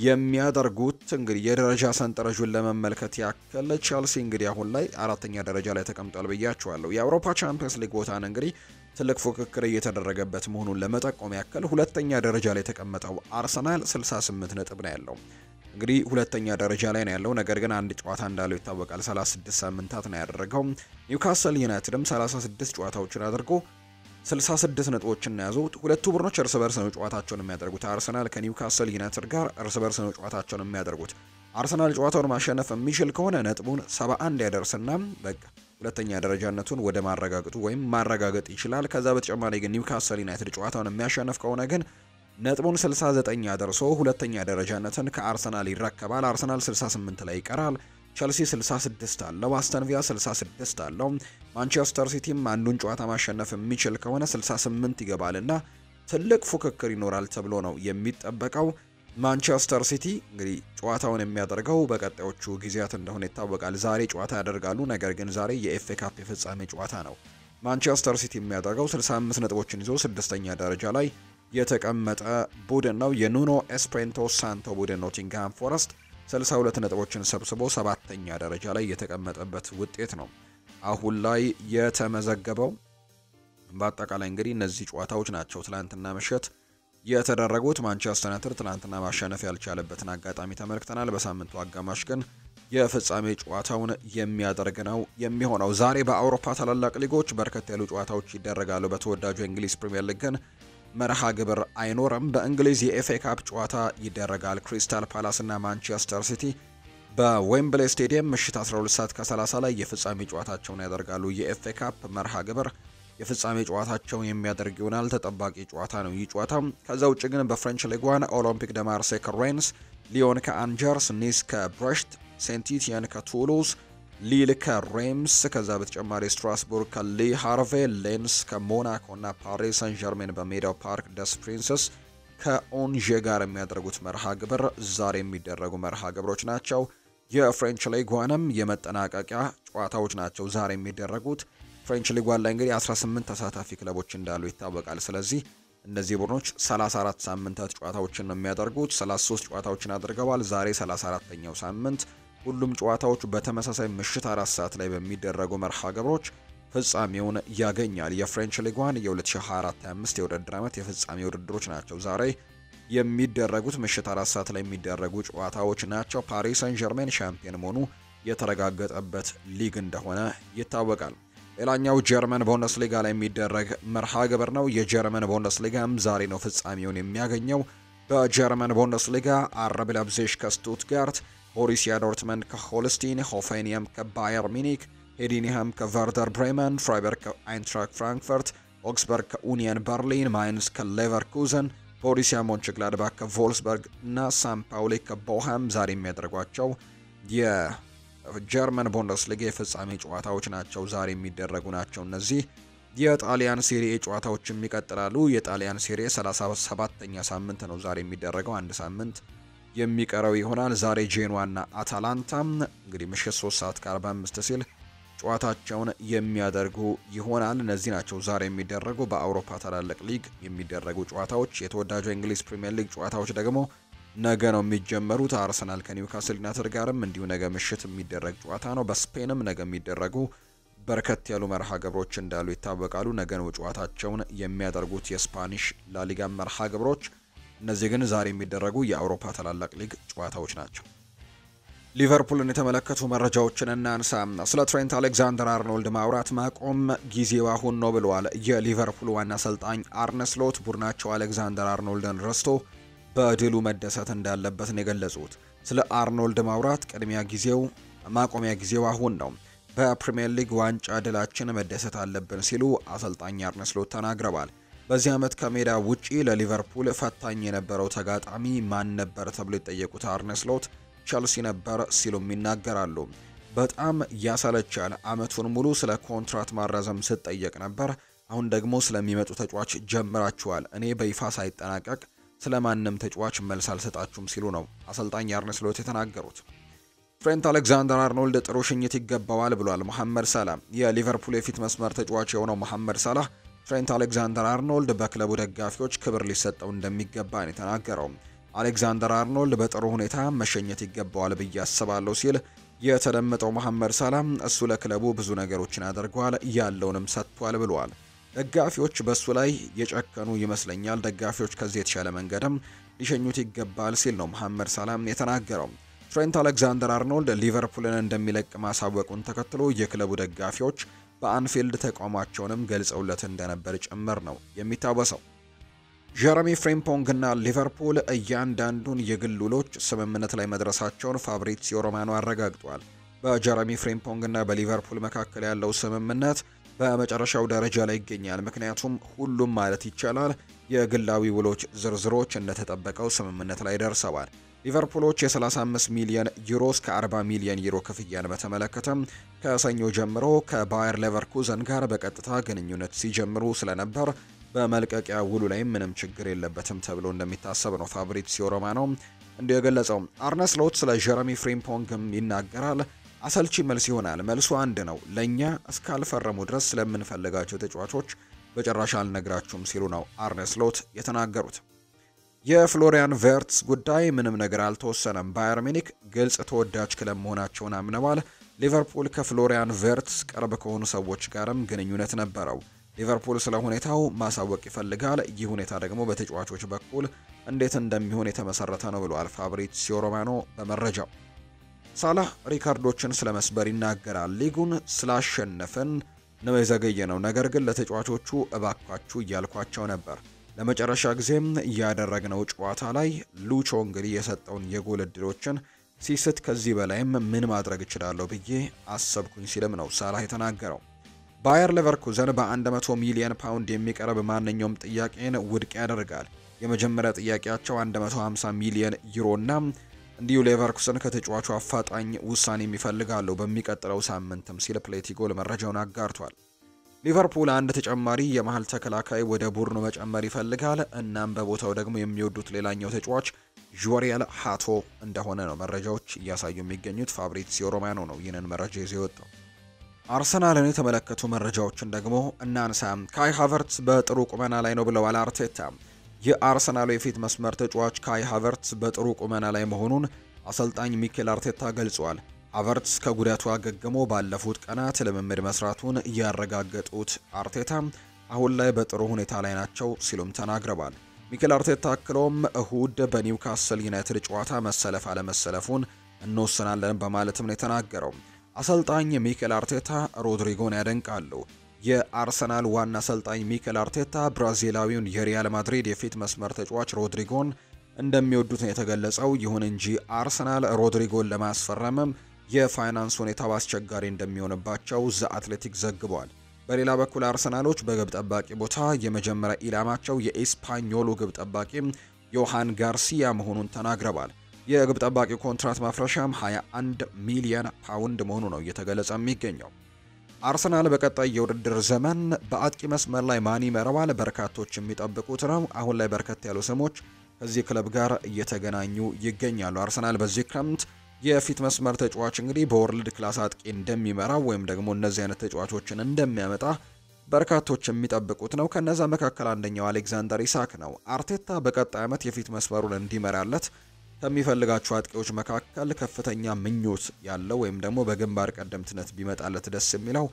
Speaker 1: የሚያደርጉት። እንግዲህ የደረጃ ሰንጠረዡን ለመመልከት ያክል ቸልሲ እንግዲህ አሁን ላይ 4ኛ ደረጃ ላይ ተቀምጧል ብያቸዋለሁ። የአውሮፓ ቻምፒየንስ ሊግ ቦታን እንግዲህ ትልቅ ፉክክር እየተደረገበት መሆኑን ለመጠቆም ያክል ሁለተኛ ደረጃ ላይ የተቀመጠው አርሰናል 68 ነጥብ ነው ያለው። እንግዲህ ሁለተኛ ደረጃ ላይ ነው ያለው፣ ነገር ግን አንድ ጨዋታ እንዳለው ይታወቃል። 36 ሳምንታት ነው ያደረገው። ኒውካስል ዩናይትድም 36 ጨዋታዎችን አድርጎ 66 ነጥቦችን ያዙት። ሁለቱ ቡድኖች እርስ በርስ ነው ጨዋታቸውን የሚያደርጉት። አርሰናል ከኒውካስል ዩናይትድ ጋር እርስ በርስ ነው ጨዋታቸውን የሚያደርጉት። አርሰናል ጨዋታውን ማሸነፍ የሚችል ከሆነ ነጥቡን 71 ያደርስና በቃ ሁለተኛ ደረጃነቱን ወደ ማረጋገጡ ወይም ማረጋገጥ ይችላል። ከዛ በተጨማሪ ግን ኒውካስል ዩናይትድ ጨዋታውን የሚያሸንፍ ከሆነ ግን ነጥቡን 69 ያደርሶ ሁለተኛ ደረጃነትን ከአርሰናል ይረከባል። አርሰናል 68 ላይ ይቀራል። ቸልሲ 66 አለው። አስተን ቪላ 66 አለው። ማንቸስተር ሲቲም አንዱን ጨዋታ ማሸነፍ የሚችል ከሆነ 68 ይገባልና ትልቅ ፉክክር ይኖራል ተብሎ ነው የሚጠበቀው። ማንቸስተር ሲቲ እንግዲህ ጨዋታውን የሚያደርገው በቀጣዮቹ ጊዜያት እንደሆነ ይታወቃል። ዛሬ ጨዋታ ያደርጋሉ፣ ነገር ግን ዛሬ የኤፍኤ ካፕ የፍጻሜ ጨዋታ ነው ማንቸስተር ሲቲ የሚያደርገው። 65 ነጥቦችን ይዞ ስድስተኛ ደረጃ ላይ የተቀመጠ ቡድን ነው። የኑኖ ኤስፕሬንቶ ሳንቶ ቡድን ኖቲንግሃም ፎረስት 62 ነጥቦችን ሰብስቦ ሰባተኛ ደረጃ ላይ የተቀመጠበት ውጤት ነው አሁን ላይ የተመዘገበው። በአጠቃላይ እንግዲህ እነዚህ ጨዋታዎች ናቸው ትላንትና ምሽት የተደረጉት። ማንቸስተር ዩናይትድ ትላንትና ማሸነፍ ያልቻለበትን አጋጣሚ ተመልክተናል። በሳምንቱ አጋማሽ ግን የፍጻሜ ጨዋታውን የሚያደርግ ነው የሚሆነው። ዛሬ በአውሮፓ ታላላቅ ሊጎች በርከት ያሉ ጨዋታዎች ይደረጋሉ። በተወዳጁ የእንግሊዝ ፕሪሚየር ሊግ ግን መርሃ ግብር አይኖርም። በእንግሊዝ የኤፍኤ ካፕ ጨዋታ ይደረጋል። ክሪስታል ፓላስ እና ማንቸስተር ሲቲ በዌምብሌ ስቴዲየም ምሽት 12 ሰዓት ከ30 ላይ የፍጻሜ ጨዋታቸውን ያደርጋሉ። የኤፍኤ ካፕ መርሃ ግብር የፍጻሜ ጨዋታቸውን የሚያደርግ ይሆናል። ተጠባቂ ጨዋታ ነው ይህ ጨዋታ። ከዛ ውጭ ግን በፍሬንች ሊግ 1 ኦሎምፒክ ደ ማርሴይ ከሬንስ፣ ሊዮን ከአንጀርስ፣ ኒስ ከብሬሽት፣ ሴንት ኢቲየን ከቱሉዝ፣ ሊል ከሬምስ፣ ከዛ በተጨማሪ ስትራስቡርግ ከሊ ሃርቬ፣ ሌንስ ከሞናኮ እና ፓሪስ ሰን ዠርሜን በሜዳው ፓርክ ደስ ፕሪንሰስ ከኦንዤ ጋር የሚያደርጉት መርሃ ግብር ዛሬ የሚደረጉ መርሃ ግብሮች ናቸው። የፍሬንች ሊግ 1ም የመጠናቀቂያ ጨዋታዎች ናቸው ዛሬ የሚደረጉት። ፍሬንች ሊግ 1 ላይ እንግዲህ 18 ተሳታፊ ክለቦች እንዳሉ ይታወቃል። ስለዚህ እነዚህ ቡድኖች 34 ሳምንታት ጨዋታዎችን ነው የሚያደርጉት። 33 ጨዋታዎችን አድርገዋል። ዛሬ 34ኛው ሳምንት ሁሉም ጨዋታዎች በተመሳሳይ ምሽት 4 ሰዓት ላይ በሚደረጉ መርሃ ግብሮች ፍጻሜውን ያገኛል። የፍሬንች ሊግ 1 የ2024-25 የውድድር ዓመት የፍጻሜ ውድድሮች ናቸው ዛሬ የሚደረጉት። ምሽት 4 ሰዓት ላይ የሚደረጉ ጨዋታዎች ናቸው። ፓሪስ ሰን ዠርሜን ሻምፒዮን መሆኑ የተረጋገጠበት ሊግ እንደሆነ ይታወቃል። ሌላኛው ጀርመን ቡንደስሊጋ ላይ የሚደረግ መርሃ ግብር ነው። የጀርመን ቡንደስሊጋም ዛሬ ነው ፍጻሜውን የሚያገኘው። በጀርመን ቡንደስሊጋ አርቢ ላይፕዚግ ከስቱትጋርት፣ ቦሩሲያ ዶርትመንድ ከሆልስቲን፣ ሆፌንየም ከባየር ሚኒክ፣ ሄዲንሃም ከቨርደር ብሬመን፣ ፍራይበርግ ከአይንትራክት ፍራንክፈርት፣ ኦግስበርግ ከኡኒየን በርሊን፣ ማይንስ ከሌቨርኩዘን፣ ቦሩሲያ ሞንቸግላድባክ ከቮልስበርግ እና ሳን ፓውሊ ከቦሃም ዛሬ የሚያደርጓቸው የጀርመን ቡንደስሊጋ የፍጻሜ ጨዋታዎች ናቸው። ዛሬ የሚደረጉ ናቸው። እነዚህ የጣሊያን ሴሪኤ ጨዋታዎችም ይቀጥላሉ። የጣሊያን ሴሪኤ 37ኛ ሳምንት ነው ዛሬ የሚደረገው። አንድ ሳምንት የሚቀረው ይሆናል። ዛሬ ጄኖዋና አታላንታ እንግዲህ ምሽት 3 ሰዓት ከ45 ሲል ጨዋታቸውን የሚያደርጉ ይሆናል። እነዚህ ናቸው ዛሬ የሚደረጉ በአውሮፓ ታላላቅ ሊግ የሚደረጉ ጨዋታዎች። የተወዳጁ የእንግሊዝ ፕሪሚየር ሊግ ጨዋታዎች ደግሞ ነገ ነው የሚጀመሩት። አርሰናል ከኒውካስል ዩናይትድ ጋርም እንዲሁ ነገ ምሽት የሚደረግ ጨዋታ ነው። በስፔንም ነገ የሚደረጉ በርከት ያሉ መርሃ ግብሮች እንዳሉ ይታወቃሉ። ነገ ነው ጨዋታቸውን የሚያደርጉት የስፓኒሽ ላሊጋ መርሃ ግብሮች። እነዚህ ግን ዛሬ የሚደረጉ የአውሮፓ ታላላቅ ሊግ ጨዋታዎች ናቸው። ሊቨርፑልን የተመለከቱ መረጃዎችን እናንሳ። ስለ ትሬንት አሌክዛንደር አርኖልድ ማውራት ማቆም ጊዜው አሁን ነው ብለዋል የሊቨርፑል ዋና አሰልጣኝ አርነ ስሎት። ቡድናቸው አሌክዛንደር አርኖልድን ረስቶ በድሉ መደሰት እንዳለበት ነው የገለጹት። ስለ አርኖልድ ማውራት ማቆሚያ ጊዜው አሁን ነው፣ በፕሪሚየር ሊግ ዋንጫ ድላችን መደሰት አለብን ሲሉ አሰልጣኝ አርነ ስሎት ተናግረዋል። በዚህ ዓመት ከሜዳ ውጪ ለሊቨርፑል ፈታኝ የነበረው ተጋጣሚ ማን ነበር ተብሎ የጠየቁት አርነ ስሎት ቸልሲ ነበር ሲሉም ይናገራሉ። በጣም ያሰለቻል። ዓመቱን ሙሉ ስለ ኮንትራት ማራዘም ስጠየቅ ነበር። አሁን ደግሞ ስለሚመጡ ተጫዋች ጀምራችኋል። እኔ በይፋ ሳይጠናቀቅ ስለማንም ተጫዋች መልስ አልሰጣችሁም ሲሉ ነው አሰልጣኝ አርነ ስሎት የተናገሩት። ትሬንት አሌክዛንደር አርኖልድ ጥሩ ሽኝት ይገባዋል ብሏል መሐመድ ሳላህ። የሊቨርፑል የፊት መስመር ተጫዋች የሆነው መሐመድ ሳላህ ትሬንት አሌክዛንደር አርኖልድ በክለቡ ደጋፊዎች ክብር ሊሰጠው እንደሚገባ ነው የተናገረው። አሌክዛንደር አርኖልድ በጥሩ ሁኔታ መሸኘት ይገባዋል ብዬ አስባለሁ ሲል የተደመጠው መሐመድ ሳላህ እሱ ለክለቡ ብዙ ነገሮችን አድርጓል፣ ያለውንም ሰጥቷል ብሏል። ደጋፊዎች በሱ ላይ የጨከኑ ይመስለኛል። ደጋፊዎች ከዚህ የተሻለ መንገድም ሊሸኙት ይገባል ሲል ነው መሐመድ ሳላም የተናገረው። ትሬንት አሌክዛንደር አርኖልድ ሊቨርፑልን እንደሚለቅ ማሳወቁን ተከትሎ የክለቡ ደጋፊዎች በአንፊልድ ተቃውሟቸውንም ገልጸውለት እንደነበር ጭምር ነው የሚታወሰው። ጀረሚ ፍሪምፖንግ እና ሊቨርፑል እያንዳንዱን የግል ውሎች ስምምነት ላይ መድረሳቸውን ፋብሪዚዮ ሮማኖ አረጋግጧል። በጀረሚ ፍሪምፖንግ እና በሊቨርፑል መካከል ያለው ስምምነት በመጨረሻው ደረጃ ላይ ይገኛል። ምክንያቱም ሁሉም ማለት ይቻላል የግላዊ ውሎች ዝርዝሮች እንደተጠበቀው ስምምነት ላይ ደርሰዋል። ሊቨርፑሎች የ35 ሚሊዮን ዩሮ እስከ 40 ሚሊዮን ዩሮ ክፍያን በተመለከተ ከሰኞ ጀምሮ ከባየር ሌቨርኩዘን ጋር በቀጥታ ግንኙነት ሲጀምሩ ስለነበር በመልቀቂያ ውሉ ላይ ምንም ችግር የለበትም ተብሎ እንደሚታሰብ ነው ፋብሪዚዮ ሮማኖ እንዲሁ የገለጸው። አርነ ስሎት ስለ ጀረሚ ፍሪምፖንግም ይናገራል። አሰልቺ መልስ ይሆናል። መልሱ አንድ ነው። ለኛ እስካልፈረሙ ድረስ ስለምንፈልጋቸው ተጫዋቾች በጭራሽ አልነግራችሁም ሲሉ ነው አርነ ስሎት የተናገሩት። የፍሎሪያን ቨርትስ ጉዳይ ምንም ነገር አልተወሰነም። ባየር ሚኒክ ግልጽ ተወዳጅ ክለብ መሆናቸውን አምነዋል። ሊቨርፑል ከፍሎሪያን ቨርትስ ቅርብ ከሆኑ ሰዎች ጋርም ግንኙነት ነበረው። ሊቨርፑል ስለ ሁኔታው ማሳወቅ ይፈልጋል። ይህ ሁኔታ ደግሞ በተጫዋቾች በኩል እንዴት እንደሚሆን የተመሰረተ ነው ብሏል ፋብሪዚዮ ሮማኖ በመረጃው። ሳላህ ሪካርዶችን ስለመስበር ይናገራል። ሊጉን ስላሸነፍን ነው የዘገየ ነው፣ ነገር ግን ለተጫዋቾቹ እባካችሁ እያልኳቸው ነበር። ለመጨረሻ ጊዜም ያደረግነው ጨዋታ ላይ ሉቾ እንግዲህ የሰጠውን የጎል እድሎችን ሲስት ከዚህ በላይም ምን ማድረግ እችላለሁ ብዬ አሰብኩኝ ሲልም ነው ሳላህ የተናገረው። ባየር ሌቨርኩዘን በ100 ሚሊዮን ፓውንድ የሚቀርብ ማንኛውም ጥያቄን ውድቅ ያደርጋል። የመጀመሪያ ጥያቄያቸው 150 ሚሊዮን ዩሮና እንዲሁ ሌቨርኩሰን ከተጫዋቹ አፋጣኝ ውሳኔ የሚፈልጋሉ በሚቀጥለው ሳምንትም ሲል ፕሌቲጎል መረጃውን አጋርቷል። ሊቨርፑል አንድ ተጨማሪ የመሃል ተከላካይ ወደ ቡድኑ መጨመር ይፈልጋል። እናም በቦታው ደግሞ የሚወዱት ሌላኛው ተጫዋች ጆሪየል ሃቶ እንደሆነ ነው መረጃዎች እያሳዩ የሚገኙት። ፋብሪዚዮ ሮማኖ ነው ይህንን መረጃ ይዞ የወጣው። አርሰናልን የተመለከቱ መረጃዎችን ደግሞ እናንሳ። ካይ ሃቨርትስ በጥሩ ቁመና ላይ ነው ብለዋል አርቴታ። የአርሰናሉ የፊት መስመር ተጫዋች ካይ ሃቨርትስ በጥሩ ቁመና ላይ መሆኑን አሰልጣኝ ሚኬል አርቴታ ገልጿል። ሃቨርትስ ከጉዳቱ አገግሞ ባለፉት ቀናት ልምምድ መስራቱን ያረጋገጡት አርቴታ አሁን ላይ በጥሩ ሁኔታ ላይ ናቸው ሲሉም ተናግረዋል። ሚኬል አርቴታ አክሎም እሁድ በኒውካስል ዩናይትድ ጨዋታ መሰለፍ አለመሰለፉን እንወስናለን በማለትም ነው የተናገረው። አሰልጣኝ ሚኬል አርቴታ ሮድሪጎን ያደንቃሉ። የአርሰናል ዋና አሰልጣኝ ሚኬል አርቴታ ብራዚላዊውን የሪያል ማድሪድ የፊት መስመር ተጫዋች ሮድሪጎን እንደሚወዱት ነው የተገለጸው። ይሁን እንጂ አርሰናል ሮድሪጎን ለማስፈረምም የፋይናንስ ሁኔታው አስቸጋሪ እንደሚሆንባቸው ዘ አትሌቲክ ዘግቧል። በሌላ በኩል አርሰናሎች በግብ ጠባቂ ቦታ የመጀመሪያ ኢላማቸው የኤስፓኞሉ ግብ ጠባቂ ዮሃን ጋርሲያ መሆኑን ተናግረዋል። የግብ ጠባቂው ኮንትራት ማፍረሻም 21 ሚሊዮን ፓውንድ መሆኑ ነው እየተገለጸ የሚገኘው። አርሰናል በቀጣይ የውድድር ዘመን በአጥቂ መስመር ላይ ማን ይመራዋል? በርካቶች የሚጠብቁት ነው። አሁን ላይ በርከት ያሉ ስሞች ከዚህ ክለብ ጋር እየተገናኙ ይገኛሉ። አርሰናል በዚህ ክረምት የፊት መስመር ተጫዋች እንግዲህ በወርልድ ክላስ አጥቂ እንደሚመራው ወይም ደግሞ እነዚህ አይነት ተጫዋቾችን እንደሚያመጣ በርካቶች የሚጠብቁት ነው። ከነዛ መካከል አንደኛው አሌክዛንደር ኢሳክ ነው። አርቴታ በቀጣይ ዓመት የፊት መስመሩን እንዲመራለት ከሚፈልጋቸው አጥቂዎች መካከል ከፍተኛ ምኞት ያለው ወይም ደግሞ በግንባር ቀደምትነት ቢመጣለት ደስ የሚለው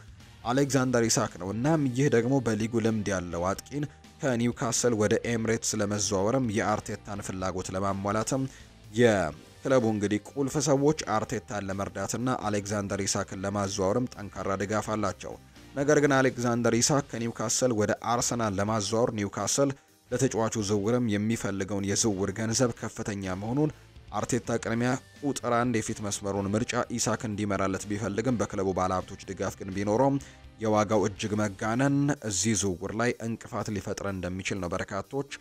Speaker 1: አሌክዛንደር ኢሳክ ነው። እናም ይህ ደግሞ በሊጉ ልምድ ያለው አጥቂን ከኒውካስል ወደ ኤምሬትስ ለመዘዋወርም የአርቴታን ፍላጎት ለማሟላትም የክለቡ እንግዲህ ቁልፍ ሰዎች አርቴታን ለመርዳትና አሌክዛንደር ኢሳክን ለማዘዋወርም ጠንካራ ድጋፍ አላቸው። ነገር ግን አሌክዛንደር ኢሳክ ከኒውካስል ወደ አርሰናል ለማዘዋወር ኒውካስል ለተጫዋቹ ዝውውርም የሚፈልገውን የዝውውር ገንዘብ ከፍተኛ መሆኑን አርቴታ ቅድሚያ ቁጥር 1 የፊት መስመሩን ምርጫ ኢሳክ እንዲመራለት ቢፈልግም በክለቡ ባለሀብቶች ድጋፍ ግን ቢኖረውም የዋጋው እጅግ መጋነን እዚህ ዝውውር ላይ እንቅፋት ሊፈጥር እንደሚችል ነው በርካቶች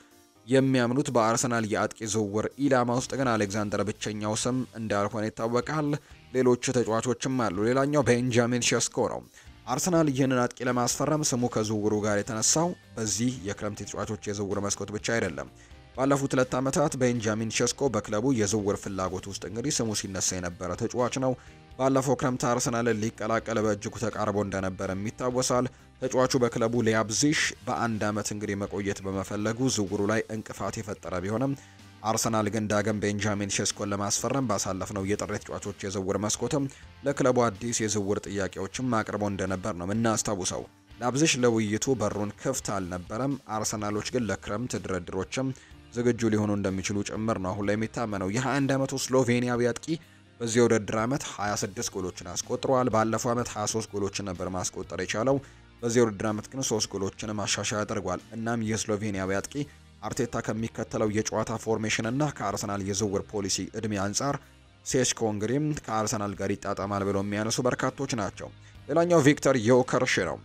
Speaker 1: የሚያምኑት። በአርሰናል የአጥቂ ዝውውር ኢላማ ውስጥ ግን አሌክዛንደር ብቸኛው ስም እንዳልሆነ ይታወቃል። ሌሎች ተጫዋቾችም አሉ። ሌላኛው ቤንጃሚን ሼስኮ ነው። አርሰናል ይህንን አጥቂ ለማስፈረም ስሙ ከዝውውሩ ጋር የተነሳው በዚህ የክረምት ተጫዋቾች የዝውውር መስኮት ብቻ አይደለም። ባለፉት 2 ዓመታት ቤንጃሚን ሼስኮ በክለቡ የዝውውር ፍላጎት ውስጥ እንግዲህ ስሙ ሲነሳ የነበረ ተጫዋች ነው። ባለፈው ክረምት አርሰናልን ሊቀላቀል በእጅጉ ተቃርቦ እንደነበረ ይታወሳል። ተጫዋቹ በክለቡ ሊያብዚሽ በ1 ዓመት እንግዲህ መቆየት በመፈለጉ ዝውውሩ ላይ እንቅፋት የፈጠረ ቢሆንም አርሰናል ግን ዳግም ቤንጃሚን ሼስኮን ለማስፈረም ባሳለፍነው የጥር ተጫዋቾች የዝውውር መስኮትም ለክለቡ አዲስ የዝውውር ጥያቄዎችም አቅርቦ እንደነበር ነው የምናስታውሰው። ላይፕዚግ ለውይይቱ በሩን ክፍት አልነበረም። አርሰናሎች ግን ለክረምት ድርድሮችም ዝግጁ ሊሆኑ እንደሚችሉ ጭምር ነው አሁን ላይ የሚታመነው። የ21 ዓመቱ ስሎቬኒያዊ አጥቂ በዚህ የውድድር ዓመት 26 ጎሎችን አስቆጥሯል። ባለፈው ዓመት 23 ጎሎችን ነበር ማስቆጠር የቻለው። በዚህ የውድድር ዓመት ግን 3 ጎሎችን ማሻሻያ አድርጓል። እናም የስሎቬኒያዊ አጥቂ አርቴታ ከሚከተለው የጨዋታ ፎርሜሽን እና ከአርሰናል የዝውውር ፖሊሲ እድሜ አንጻር ሴስኮ እንግዲህ ከአርሰናል ጋር ይጣጣማል ብለው የሚያነሱ በርካቶች ናቸው። ሌላኛው ቪክተር ዮከርሽ ነው።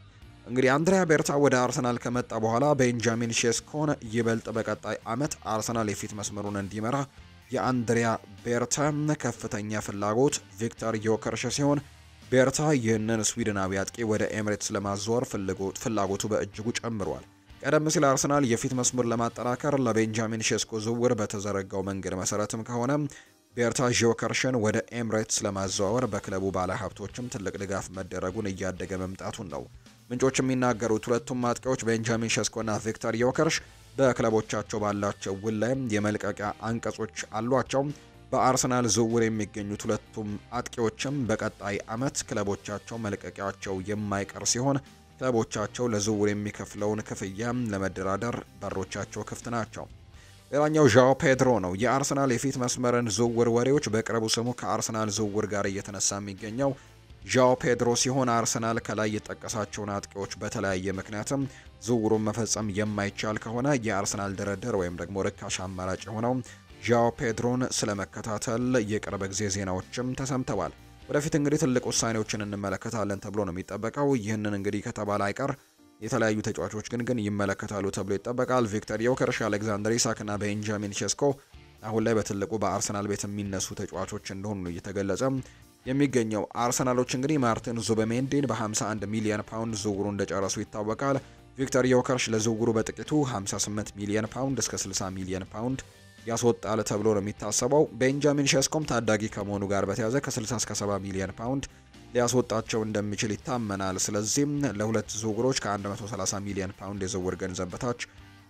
Speaker 1: እንግዲህ አንድሪያ ቤርታ ወደ አርሰናል ከመጣ በኋላ ቤንጃሚን ሼስኮን ይበልጥ በቀጣይ ዓመት አርሰናል የፊት መስመሩን እንዲመራ የአንድሪያ ቤርታ ከፍተኛ ፍላጎት ቪክተር ዮከርሽ ሲሆን ቤርታ ይህንን ስዊድናዊ አጥቂ ወደ ኤምሬትስ ለማዘዋወር ፍላጎቱ በእጅጉ ጨምሯል። ቀደም ሲል አርሰናል የፊት መስመር ለማጠናከር ለቤንጃሚን ሼስኮ ዝውውር በተዘረጋው መንገድ መሰረትም ከሆነ ቤርታ ዮከርሽን ወደ ኤምሬትስ ለማዘዋወር በክለቡ ባለሀብቶችም ትልቅ ድጋፍ መደረጉን እያደገ መምጣቱን ነው ምንጮች የሚናገሩት። ሁለቱም አጥቂዎች ቤንጃሚን ሼስኮና ቪክተር ዮከርሽ በክለቦቻቸው ባላቸው ውል ላይ የመልቀቂያ አንቀጾች አሏቸው። በአርሰናል ዝውውር የሚገኙት ሁለቱም አጥቂዎችም በቀጣይ ዓመት ክለቦቻቸው መልቀቂያቸው የማይቀር ሲሆን ክለቦቻቸው ለዝውውር የሚከፍለውን ክፍያ ለመደራደር በሮቻቸው ክፍት ናቸው። ሌላኛው ዣኦ ፔድሮ ነው። የአርሰናል የፊት መስመርን ዝውውር ወሬዎች በቅርቡ ስሙ ከአርሰናል ዝውውር ጋር እየተነሳ የሚገኘው ዣኦ ፔድሮ ሲሆን አርሰናል ከላይ የጠቀሳቸውን አጥቂዎች በተለያየ ምክንያትም ዝውውሩን መፈጸም የማይቻል ከሆነ የአርሰናል ድርድር ወይም ደግሞ ርካሽ አማራጭ የሆነው ዣኦ ፔድሮን ስለመከታተል የቅርብ ጊዜ ዜናዎችም ተሰምተዋል። ወደፊት እንግዲህ ትልቅ ውሳኔዎችን እንመለከታለን ተብሎ ነው የሚጠበቀው። ይህንን እንግዲህ ከተባለ አይቀር የተለያዩ ተጫዋቾች ግን ይመለከታሉ ተብሎ ይጠበቃል። ቪክተር ዮከርሽ፣ አሌክዛንደር ኢሳክ እና ቤንጃሚን ሼስኮ አሁን ላይ በትልቁ በአርሰናል ቤት የሚነሱ ተጫዋቾች እንደሆኑ ነው እየተገለጸ የሚገኘው። አርሰናሎች እንግዲህ ማርቲን ዙበሜንዲን በ51 ሚሊዮን ፓውንድ ዝውውሩ እንደጨረሱ ይታወቃል። ቪክተር ዮከርሽ ለዝውውሩ በጥቂቱ 58 ሚሊዮን ፓውንድ እስከ 60 ሚሊዮን ፓውንድ ያስወጣል ተብሎ ነው የሚታሰበው። ቤንጃሚን ሼስኮም ታዳጊ ከመሆኑ ጋር በተያያዘ ከ60 እስከ 70 ሚሊዮን ፓውንድ ሊያስወጣቸው እንደሚችል ይታመናል። ስለዚህም ለሁለት ዝውውሮች ከ130 ሚሊዮን ፓውንድ የዝውውር ገንዘብ በታች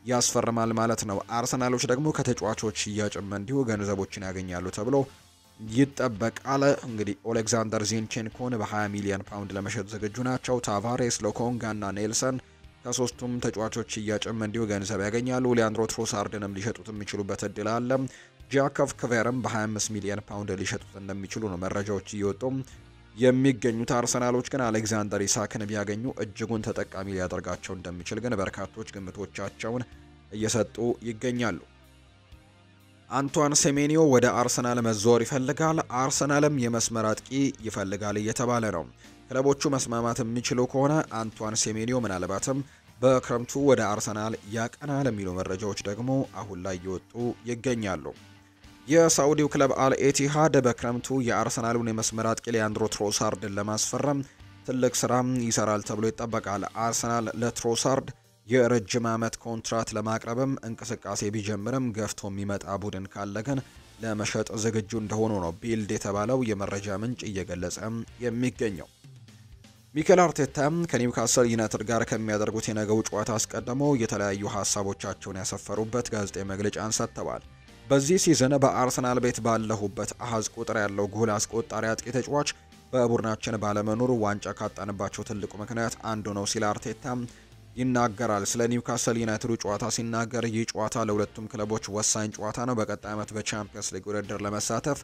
Speaker 1: ያስፈርማል ማለት ነው። አርሰናሎች ደግሞ ከተጫዋቾች ሽያጭም እንዲሁ ገንዘቦችን ያገኛሉ ተብሎ ይጠበቃል። እንግዲህ ኦሌክዛንደር ዚንቼንኮን በ20 ሚሊዮን ፓውንድ ለመሸጥ ዝግጁ ናቸው። ታቫሬስ፣ ሎኮንጋ እና ኔልሰን ከሶስቱም ተጫዋቾች ሽያጭም እንዲሁ ገንዘብ ያገኛሉ። ሊያንድሮ ትሮሳርድንም ሊሸጡት የሚችሉበት እድል አለ። ጃኮቭ ክቬርም በ25 ሚሊዮን ፓውንድ ሊሸጡት እንደሚችሉ ነው መረጃዎች እየወጡ የሚገኙት። አርሰናሎች ግን አሌክዛንደር ኢሳክን ቢያገኙ እጅጉን ተጠቃሚ ሊያደርጋቸው እንደሚችል ግን በርካቶች ግምቶቻቸውን እየሰጡ ይገኛሉ። አንቷን ሴሜኒዮ ወደ አርሰናል መዞር ይፈልጋል። አርሰናልም የመስመር አጥቂ ይፈልጋል እየተባለ ነው። ክለቦቹ መስማማት የሚችሉ ከሆነ አንቷን ሴሜኒዮ ምናልባትም በክረምቱ ወደ አርሰናል ያቀናል የሚሉ መረጃዎች ደግሞ አሁን ላይ እየወጡ ይገኛሉ። የሳዑዲው ክለብ አልኤቲሃድ በክረምቱ የአርሰናሉን የመስመር አጥቂ ሊያንድሮ ትሮሳርድን ለማስፈረም ትልቅ ስራ ይሰራል ተብሎ ይጠበቃል። አርሰናል ለትሮሳርድ የረጅም ዓመት ኮንትራት ለማቅረብም እንቅስቃሴ ቢጀምርም ገፍቶ የሚመጣ ቡድን ካለ ግን ለመሸጥ ዝግጁ እንደሆኑ ነው ቢልድ የተባለው የመረጃ ምንጭ እየገለጸ የሚገኘው። ሚኬል አርቴታ ከኒውካስል ዩናይትድ ጋር ከሚያደርጉት የነገው ጨዋታ አስቀድመው የተለያዩ ሀሳቦቻቸውን ያሰፈሩበት ጋዜጣዊ መግለጫን ሰጥተዋል። በዚህ ሲዝን በአርሰናል ቤት ባለሁበት አሃዝ ቁጥር ያለው ጎል አስቆጣሪ አጥቂ ተጫዋች በቡድናችን ባለመኖሩ ዋንጫ ካጣንባቸው ትልቁ ምክንያት አንዱ ነው ሲል አርቴታ ይናገራል። ስለ ኒውካስል ዩናይትዱ ጨዋታ ሲናገር ይህ ጨዋታ ለሁለቱም ክለቦች ወሳኝ ጨዋታ ነው። በቀጣይ ዓመት በቻምፒየንስ ሊግ ውድድር ለመሳተፍ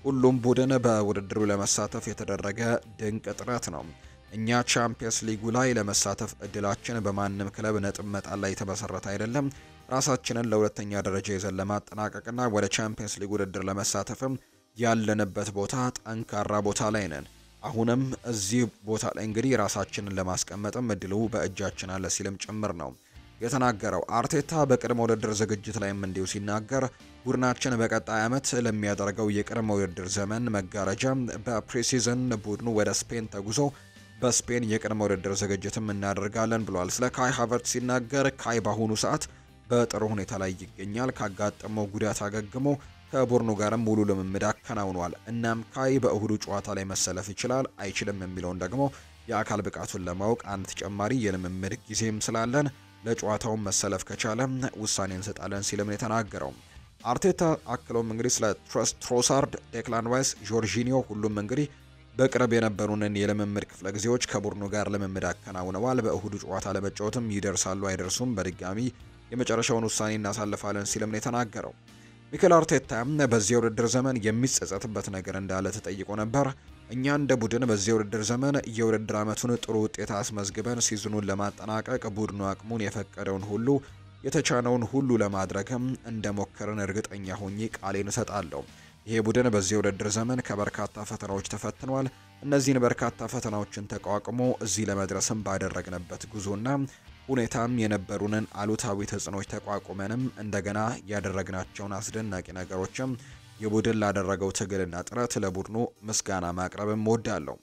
Speaker 1: ሁሉም ቡድን በውድድሩ ለመሳተፍ የተደረገ ድንቅ ጥረት ነው። እኛ ቻምፒየንስ ሊጉ ላይ ለመሳተፍ እድላችን በማንም ክለብ ነጥብ መጣል ላይ የተመሰረተ አይደለም። ራሳችንን ለሁለተኛ ደረጃ ይዘን ለማጠናቀቅና ወደ ቻምፒየንስ ሊግ ውድድር ለመሳተፍም ያለንበት ቦታ ጠንካራ ቦታ ላይ ነን። አሁንም እዚህ ቦታ ላይ እንግዲህ ራሳችንን ለማስቀመጥም እድሉ በእጃችን አለ ሲልም ጭምር ነው የተናገረው። አርቴታ በቅድመ ውድድር ዝግጅት ላይም እንዲሁ ሲናገር ቡድናችን በቀጣይ ዓመት ለሚያደርገው የቅድመ ውድድር ዘመን መጋረጃ በፕሪሲዝን ቡድኑ ወደ ስፔን ተጉዞ በስፔን የቅድመ ውድድር ዝግጅትም እናደርጋለን ብሏል። ስለ ካይ ሃቨርትዝ ሲናገር ካይ በአሁኑ ሰዓት በጥሩ ሁኔታ ላይ ይገኛል። ካጋጠመው ጉዳት አገግሞ ከቡድኑ ጋርም ሙሉ ልምምድ አከናውኗል። እናም ካይ በእሁዱ ጨዋታ ላይ መሰለፍ ይችላል አይችልም የሚለውን ደግሞ የአካል ብቃቱን ለማወቅ አንድ ተጨማሪ የልምምድ ጊዜም ስላለን ለጨዋታውን መሰለፍ ከቻለ ውሳኔ እንሰጣለን ሲልም የተናገረው አርቴታ አክሎም እንግዲህ ስለ ትሮሳርድ፣ ዴክላን ራይስ፣ ጆርጂኒዮ ሁሉም እንግዲህ በቅርብ የነበሩንን የልምምድ ክፍለ ጊዜዎች ከቡድኑ ጋር ልምምድ አከናውነዋል። በእሁዱ ጨዋታ ለመጫወትም ይደርሳሉ አይደርሱም በድጋሚ የመጨረሻውን ውሳኔ እናሳልፋለን ሲልም ነው የተናገረው። ሚኬል አርቴታ በዚህ የውድድር ዘመን የሚጸጸትበት ነገር እንዳለ ተጠይቆ ነበር። እኛ እንደ ቡድን በዚህ የውድድር ዘመን የውድድር ዓመቱን ጥሩ ውጤት አስመዝግበን ሲዝኑን ለማጠናቀቅ ቡድኑ አቅሙን የፈቀደውን ሁሉ የተቻነውን ሁሉ ለማድረግም እንደሞከርን እርግጠኛ ሆኜ ቃሌን እሰጣለሁ። ይሄ ቡድን በዚህ የውድድር ዘመን ከበርካታ ፈተናዎች ተፈትኗል። እነዚህን በርካታ ፈተናዎችን ተቋቁሞ እዚህ ለመድረስም ባደረግንበት ጉዞና ሁኔታም የነበሩንን አሉታዊ ተጽዕኖች ተቋቁመንም እንደገና ያደረግናቸውን አስደናቂ ነገሮችም የቡድን ላደረገው ትግልና ጥረት ለቡድኑ ምስጋና ማቅረብም እወዳለሁ።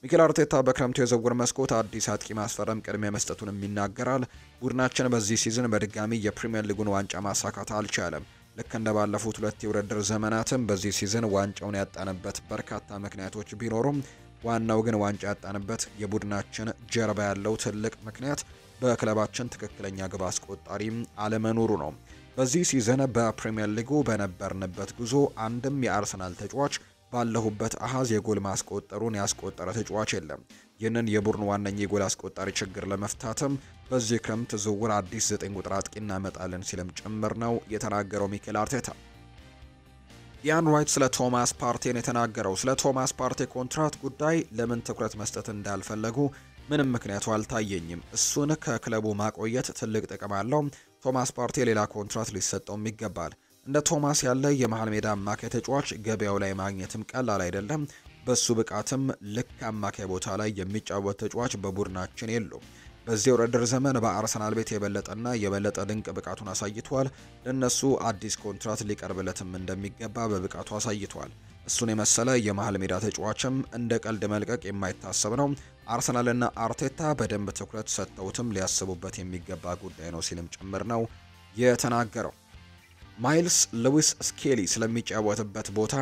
Speaker 1: ሚኬል አርቴታ በክረምቱ የዝውውር መስኮት አዲስ አጥቂ ማስፈረም ቅድሚያ መስጠቱንም ይናገራል። ቡድናችን በዚህ ሲዝን በድጋሚ የፕሪሚየር ሊጉን ዋንጫ ማሳካት አልቻለም። ልክ እንደ ባለፉት ሁለት የውድድር ዘመናትም በዚህ ሲዝን ዋንጫውን ያጣንበት በርካታ ምክንያቶች ቢኖሩም ዋናው ግን ዋንጫ ያጣንበት የቡድናችን ጀርባ ያለው ትልቅ ምክንያት በክለባችን ትክክለኛ ግብ አስቆጣሪ አለመኖሩ ነው። በዚህ ሲዝን በፕሪሚየር ሊጉ በነበርንበት ጉዞ አንድም የአርሰናል ተጫዋች ባለሁበት አሃዝ የጎል ማስቆጠሩን ያስቆጠረ ተጫዋች የለም። ይህንን የቡድኑ ዋነኛ የጎል አስቆጣሪ ችግር ለመፍታትም በዚህ ክረምት ዝውውር አዲስ 9 ቁጥር አጥቂ እናመጣለን ሲልም ጭምር ነው የተናገረው ሚኬል አርቴታ። ኢያን ራይት ስለ ቶማስ ፓርቴን የተናገረው ስለ ቶማስ ፓርቴ ኮንትራት ጉዳይ ለምን ትኩረት መስጠት እንዳልፈለጉ ምንም ምክንያቱ አልታየኝም። እሱን ከክለቡ ማቆየት ትልቅ ጥቅም አለው። ቶማስ ፓርቴ ሌላ ኮንትራት ሊሰጠውም ይገባል። እንደ ቶማስ ያለ የመሃል ሜዳ አማካይ ተጫዋች ገበያው ላይ ማግኘትም ቀላል አይደለም። በሱ ብቃትም ልክ አማካይ ቦታ ላይ የሚጫወት ተጫዋች በቡድናችን የሉም። በዚህ የውድድር ዘመን በአርሰናል ቤት የበለጠ ድንቅ ብቃቱን አሳይቷል። ለነሱ አዲስ ኮንትራት ሊቀርብለትም እንደሚገባ በብቃቱ አሳይቷል። እሱን የመሰለ የመሃል ሜዳ ተጫዋችም እንደ ቀልድ መልቀቅ የማይታሰብ ነው። አርሰናልና አርቴታ በደንብ ትኩረት ሰጥተውትም ሊያስቡበት የሚገባ ጉዳይ ነው ሲልም ጭምር ነው የተናገረው። ማይልስ ሉዊስ ስኬሊ ስለሚጫወትበት ቦታ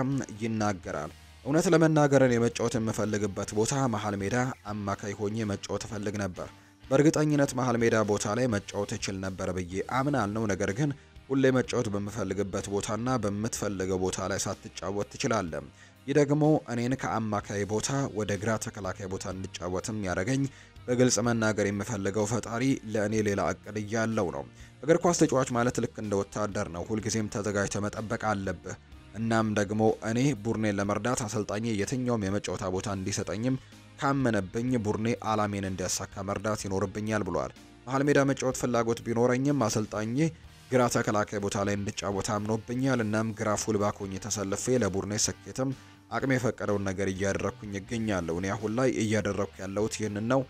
Speaker 1: ይናገራል። እውነት ለመናገርን የመጫወት የምፈልግበት ቦታ መሃል ሜዳ አማካይ ሆኜ መጫወት እፈልግ ነበር። በእርግጠኝነት መሃል ሜዳ ቦታ ላይ መጫወት እችል ነበር ብዬ አምናለሁ። ነገር ግን ሁሌ መጫወት በምፈልግበት ቦታና በምትፈልገው ቦታ ላይ ሳትጫወት ትችላለህ። ይህ ደግሞ እኔን ከአማካይ ቦታ ወደ ግራ ተከላካይ ቦታ እንድጫወትም ያደረገኝ። በግልጽ መናገር የምፈልገው ፈጣሪ ለእኔ ሌላ እቅድ እያለው ነው። እግር ኳስ ተጫዋች ማለት ልክ እንደ ወታደር ነው። ሁልጊዜም ተዘጋጅተህ መጠበቅ አለብህ። እናም ደግሞ እኔ ቡድኔን ለመርዳት አሰልጣኝ የትኛውም የመጫወታ ቦታ እንዲሰጠኝም ካመነብኝ ቡድኔ አላሜን እንዲያሳካ መርዳት ይኖርብኛል ብሏል። መሃል ሜዳ መጫወት ፍላጎት ቢኖረኝም አሰልጣኝ ግራ ተከላካይ ቦታ ላይ እንድጫወት አምኖብኛል። እናም ግራ ፉልባክ ሆኜ ተሰልፌ ለቡድኔ ስኬትም አቅሜ የፈቀደውን ነገር እያደረኩኝ ይገኛለሁ። እኔ አሁን ላይ እያደረኩ ያለሁት ይህንን ነው።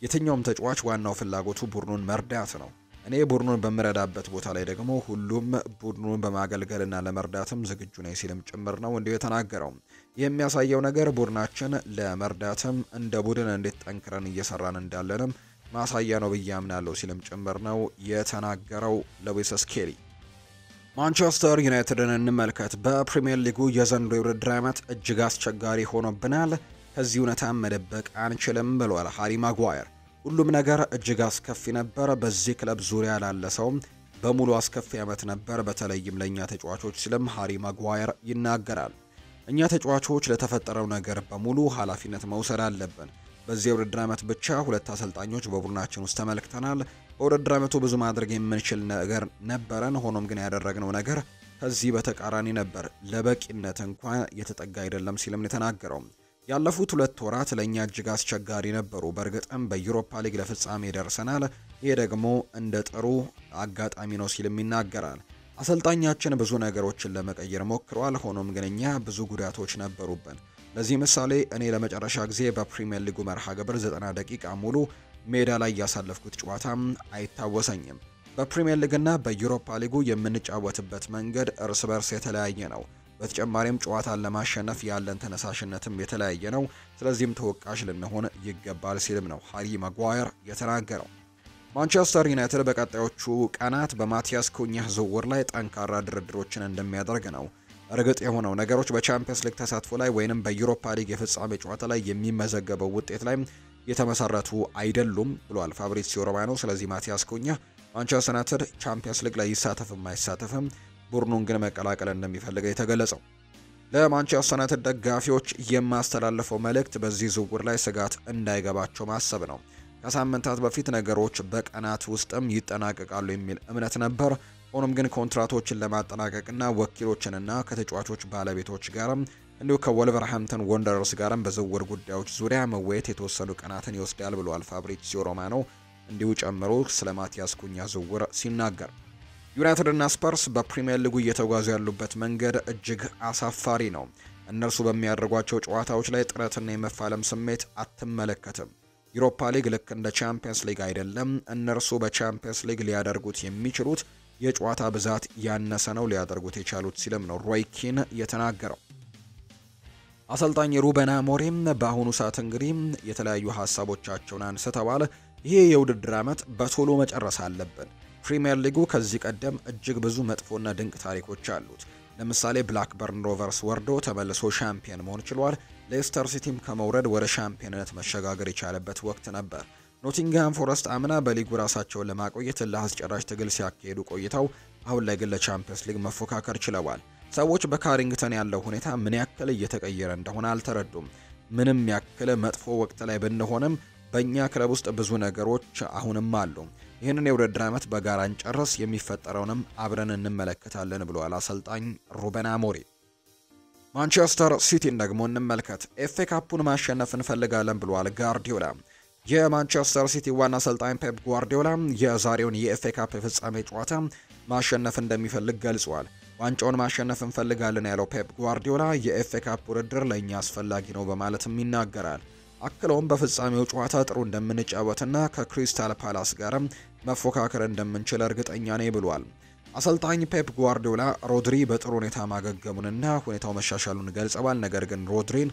Speaker 1: የትኛውም ተጫዋች ዋናው ፍላጎቱ ቡድኑን መርዳት ነው። እኔ ቡድኑን በምረዳበት ቦታ ላይ ደግሞ ሁሉም ቡድኑን በማገልገልና ለመርዳትም ዝግጁ ነኝ ሲልም ጭምር ነው እንዲሁ የተናገረው። የሚያሳየው ነገር ቡድናችን ለመርዳትም እንደ ቡድን እንዴት ጠንክረን እየሰራን እንዳለንም ማሳያ ነው ብዬ አምናለሁ ሲልም ጭምር ነው የተናገረው ሉዊስ ስኬሊ። ማንቸስተር ዩናይትድን እንመልከት። በፕሪሚየር ሊጉ የዘንድሮው የውድድር ዓመት እጅግ አስቸጋሪ ሆኖብናል። ከዚህ እውነታ መደበቅ አንችልም ብሏል ሃሪ ማጓየር። ሁሉም ነገር እጅግ አስከፊ ነበር። በዚህ ክለብ ዙሪያ ላለ ሰውም በሙሉ አስከፊ ዓመት ነበር፣ በተለይም ለእኛ ተጫዋቾች ሲልም ሃሪ ማጓየር ይናገራል። እኛ ተጫዋቾች ለተፈጠረው ነገር በሙሉ ኃላፊነት መውሰድ አለብን። በዚህ የውድድር ዓመት ብቻ 2 አሰልጣኞች በቡድናችን ውስጥ ተመልክተናል። በውድድር ዓመቱ ብዙ ማድረግ የምንችል ነገር ነበረን። ሆኖም ግን ያደረግነው ነገር ከዚህ በተቃራኒ ነበር። ለበቂነት እንኳን የተጠጋ አይደለም ሲልም የተናገረው። ያለፉት 2 ወራት ለእኛ እጅግ አስቸጋሪ ነበሩ። በእርግጥም በዩሮፓ ሊግ ለፍጻሜ ደርሰናል። ይህ ደግሞ እንደ ጥሩ አጋጣሚ ነው ሲልም ይናገራል። አሰልጣኛችን ብዙ ነገሮችን ለመቀየር ሞክሯል። ሆኖም ግን እኛ ብዙ ጉዳቶች ነበሩብን። ለዚህ ምሳሌ እኔ ለመጨረሻ ጊዜ በፕሪሚየር ሊጉ መርሃ ግብር 90 ደቂቃ ሙሉ ሜዳ ላይ ያሳለፍኩት ጨዋታም አይታወሰኝም። በፕሪሚየር ሊግና በዩሮፓ ሊጉ የምንጫወትበት መንገድ እርስ በርስ የተለያየ ነው። በተጨማሪም ጨዋታን ለማሸነፍ ያለን ተነሳሽነትም የተለያየ ነው። ስለዚህም ተወቃሽ ልንሆን ይገባል ሲልም ነው ሃሪ ማጓየር የተናገረው። ማንቸስተር ዩናይትድ በቀጣዮቹ ቀናት በማቲያስ ኩኛህ ዝውውር ላይ ጠንካራ ድርድሮችን እንደሚያደርግ ነው እርግጥ የሆነው። ነገሮች በቻምፒየንስ ሊግ ተሳትፎ ላይ ወይንም በዩሮፓ ሊግ የፍጻሜ ጨዋታ ላይ የሚመዘገበው ውጤት ላይ የተመሰረቱ አይደሉም ብሏል ፋብሪዚዮ ሮማኖ። ስለዚህ ማቲያስ ኩኛህ ማንቸስተር ዩናይትድ ቻምፒየንስ ሊግ ላይ ይሳተፍም አይሳተፍም ቡድኑን ግን መቀላቀል እንደሚፈልገው የተገለጸው። ለማንቸስተር ዩናይትድ ደጋፊዎች የማስተላለፈው መልእክት በዚህ ዝውውር ላይ ስጋት እንዳይገባቸው ማሰብ ነው። ከሳምንታት በፊት ነገሮች በቀናት ውስጥም ይጠናቀቃሉ የሚል እምነት ነበር። ሆኖም ግን ኮንትራቶችን ለማጠናቀቅና ወኪሎችንና ከተጫዋቾች ባለቤቶች ጋርም እንዲሁ ከወልቨርሃምፕተን ወንደረርስ ጋርም በዝውውር ጉዳዮች ዙሪያ መወየት የተወሰኑ ቀናትን ይወስዳል ብሏል ፋብሪዚዮ ሮማኖ እንዲሁ ጨምሮ ስለ ማቲያስ ኩኛ ዝውውር ሲናገር። ዩናይትድ እና ስፐርስ በፕሪሚየር ሊጉ እየተጓዙ ያሉበት መንገድ እጅግ አሳፋሪ ነው። እነርሱ በሚያደርጓቸው ጨዋታዎች ላይ ጥረትና የመፋለም ስሜት አትመለከትም። ዩሮፓ ሊግ ልክ እንደ ቻምፒየንስ ሊግ አይደለም። እነርሱ በቻምፒየንስ ሊግ ሊያደርጉት የሚችሉት የጨዋታ ብዛት ያነሰ ነው ሊያደርጉት የቻሉት ሲልም ነው ሮይ ኪን የተናገረው። አሰልጣኝ ሩበን አሞሪም በአሁኑ ሰዓት እንግዲህ የተለያዩ ሀሳቦቻቸውን አንስተዋል። ይሄ የውድድር ዓመት በቶሎ መጨረስ አለብን። ፕሪሚየር ሊጉ ከዚህ ቀደም እጅግ ብዙ መጥፎና ድንቅ ታሪኮች አሉት። ለምሳሌ ብላክበርን ሮቨርስ ወርዶ ተመልሶ ሻምፒየን መሆን ችሏል። ሌስተር ሲቲም ከመውረድ ወደ ሻምፒዮንነት መሸጋገር የቻለበት ወቅት ነበር። ኖቲንግሃም ፎረስት አምና በሊጉ ራሳቸውን ለማቆየት ለአስጨራሽ ትግል ሲያካሂዱ ቆይተው አሁን ላይ ግን ለቻምፒየንስ ሊግ መፎካከር ችለዋል። ሰዎች በካሪንግተን ያለው ሁኔታ ምን ያክል እየተቀየረ እንደሆነ አልተረዱም። ምንም ያክል መጥፎ ወቅት ላይ ብንሆንም በእኛ ክለብ ውስጥ ብዙ ነገሮች አሁንም አሉ። ይህንን የውድድር ዓመት በጋራ እንጨርስ፣ የሚፈጠረውንም አብረን እንመለከታለን ብለዋል አሰልጣኝ ሩበን አሞሪም። ማንቸስተር ሲቲን ደግሞ እንመልከት። ኤፍኤ ካፑን ማሸነፍ እንፈልጋለን ብለዋል ጋርዲዮላ። የማንቸስተር ሲቲ ዋና አሰልጣኝ ፔፕ ጓርዲዮላ የዛሬውን የኤፍኤ ካፕ የፍጻሜ ጨዋታ ማሸነፍ እንደሚፈልግ ገልጿል። ዋንጫውን ማሸነፍ እንፈልጋለን ያለው ፔፕ ጓርዲዮላ የኤፍኤ ካፕ ውድድር ለእኛ አስፈላጊ ነው በማለትም ይናገራል። አክለውም በፍጻሜው ጨዋታ ጥሩ እንደምንጫወትና ከክሪስታል ፓላስ ጋርም መፎካከር እንደምንችል እርግጠኛ ነኝ ብሏል። አሰልጣኝ ፔፕ ጓርዲዮላ ሮድሪ በጥሩ ሁኔታ ማገገሙንና ሁኔታው መሻሻሉን ገልጸዋል። ነገር ግን ሮድሪን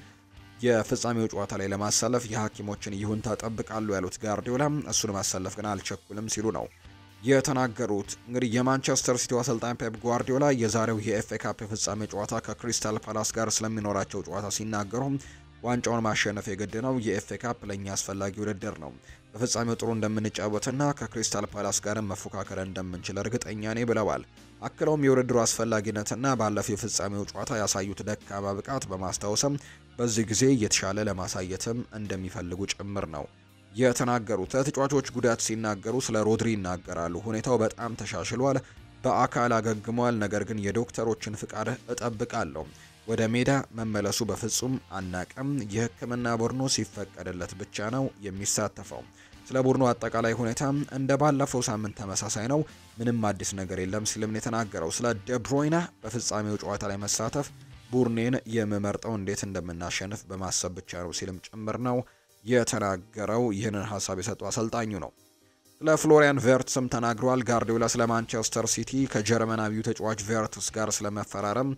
Speaker 1: የፍጻሜው ጨዋታ ላይ ለማሳለፍ የሐኪሞችን ይሁንታ ጠብቃሉ ያሉት ጋርዲዮላ እሱን ማሳለፍ ግን አልቸኩልም ሲሉ ነው የተናገሩት። እንግዲህ የማንቸስተር ሲቲው አሰልጣኝ ፔፕ ጓርዲዮላ የዛሬው የኤፍኤ ካፕ የፍጻሜ ጨዋታ ከክሪስታል ፓላስ ጋር ስለሚኖራቸው ጨዋታ ሲናገሩ ዋንጫውን ማሸነፍ የግድ ነው። የኤፍኤ ካፕ ለኛ አስፈላጊ ውድድር ነው። በፍጻሜው ጥሩ እንደምንጫወትና ከክሪስታል ፓላስ ጋር መፎካከር እንደምንችል እርግጠኛ ነኝ ብለዋል። አክለውም የውድድሩ አስፈላጊነትና ባለፈው የፍጻሜው ጨዋታ ያሳዩት ደካማ ብቃት በማስታወስም በዚህ ጊዜ የተሻለ ለማሳየትም እንደሚፈልጉ ጭምር ነው የተናገሩት። ተጫዋቾች ጉዳት ሲናገሩ ስለ ሮድሪ ይናገራሉ። ሁኔታው በጣም ተሻሽሏል፣ በአካል አገግሟል። ነገር ግን የዶክተሮችን ፍቃድ እጠብቃለሁ። ወደ ሜዳ መመለሱ በፍጹም አናቅም። የሕክምና ቡድኑ ሲፈቀድለት ብቻ ነው የሚሳተፈው። ስለ ቡድኑ አጠቃላይ ሁኔታ እንደ ባለፈው ሳምንት ተመሳሳይ ነው፣ ምንም አዲስ ነገር የለም ሲልም የተናገረው። ስለ ደብሮይና በፍጻሜው ጨዋታ ላይ መሳተፍ ቡድኔን የምመርጠው እንዴት እንደምናሸንፍ በማሰብ ብቻ ነው ሲልም ጭምር ነው የተናገረው። ይህንን ሀሳብ የሰጡ አሰልጣኙ ነው። ስለ ፍሎሪያን ቨርትስም ተናግሯል። ጋርዲዮላ ስለ ማንቸስተር ሲቲ ከጀርመናዊው ተጫዋች ቨርትስ ጋር ስለመፈራረም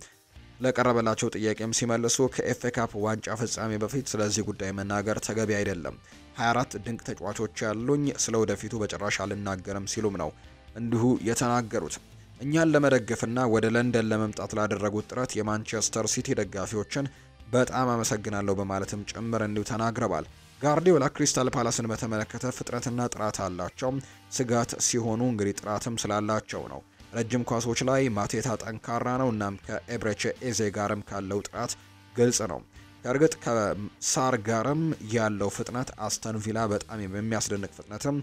Speaker 1: ለቀረበላቸው ጥያቄም ሲመልሱ ከኤፍኤ ካፕ ዋንጫ ፍጻሜ በፊት ስለዚህ ጉዳይ መናገር ተገቢ አይደለም። 24 ድንቅ ተጫዋቾች ያሉኝ፣ ስለ ወደፊቱ በጭራሽ አልናገርም ሲሉም ነው እንዲሁ የተናገሩት። እኛን ለመደገፍና ወደ ለንደን ለመምጣት ላደረጉት ጥረት የማንቸስተር ሲቲ ደጋፊዎችን በጣም አመሰግናለሁ በማለትም ጭምር እንዲሁ ተናግረዋል። ጋርዲዮላ ክሪስታል ፓላስን በተመለከተ ፍጥነትና ጥራት አላቸው፣ ስጋት ሲሆኑ እንግዲህ ጥራትም ስላላቸው ነው። ረጅም ኳሶች ላይ ማቴታ ጠንካራ ነው። እናም ከኤብሬቼ ኤዜ ጋርም ካለው ጥራት ግልጽ ነው። ከእርግጥ ከሳር ጋርም ያለው ፍጥነት አስተን ቪላ በጣም የሚያስደንቅ ፍጥነትም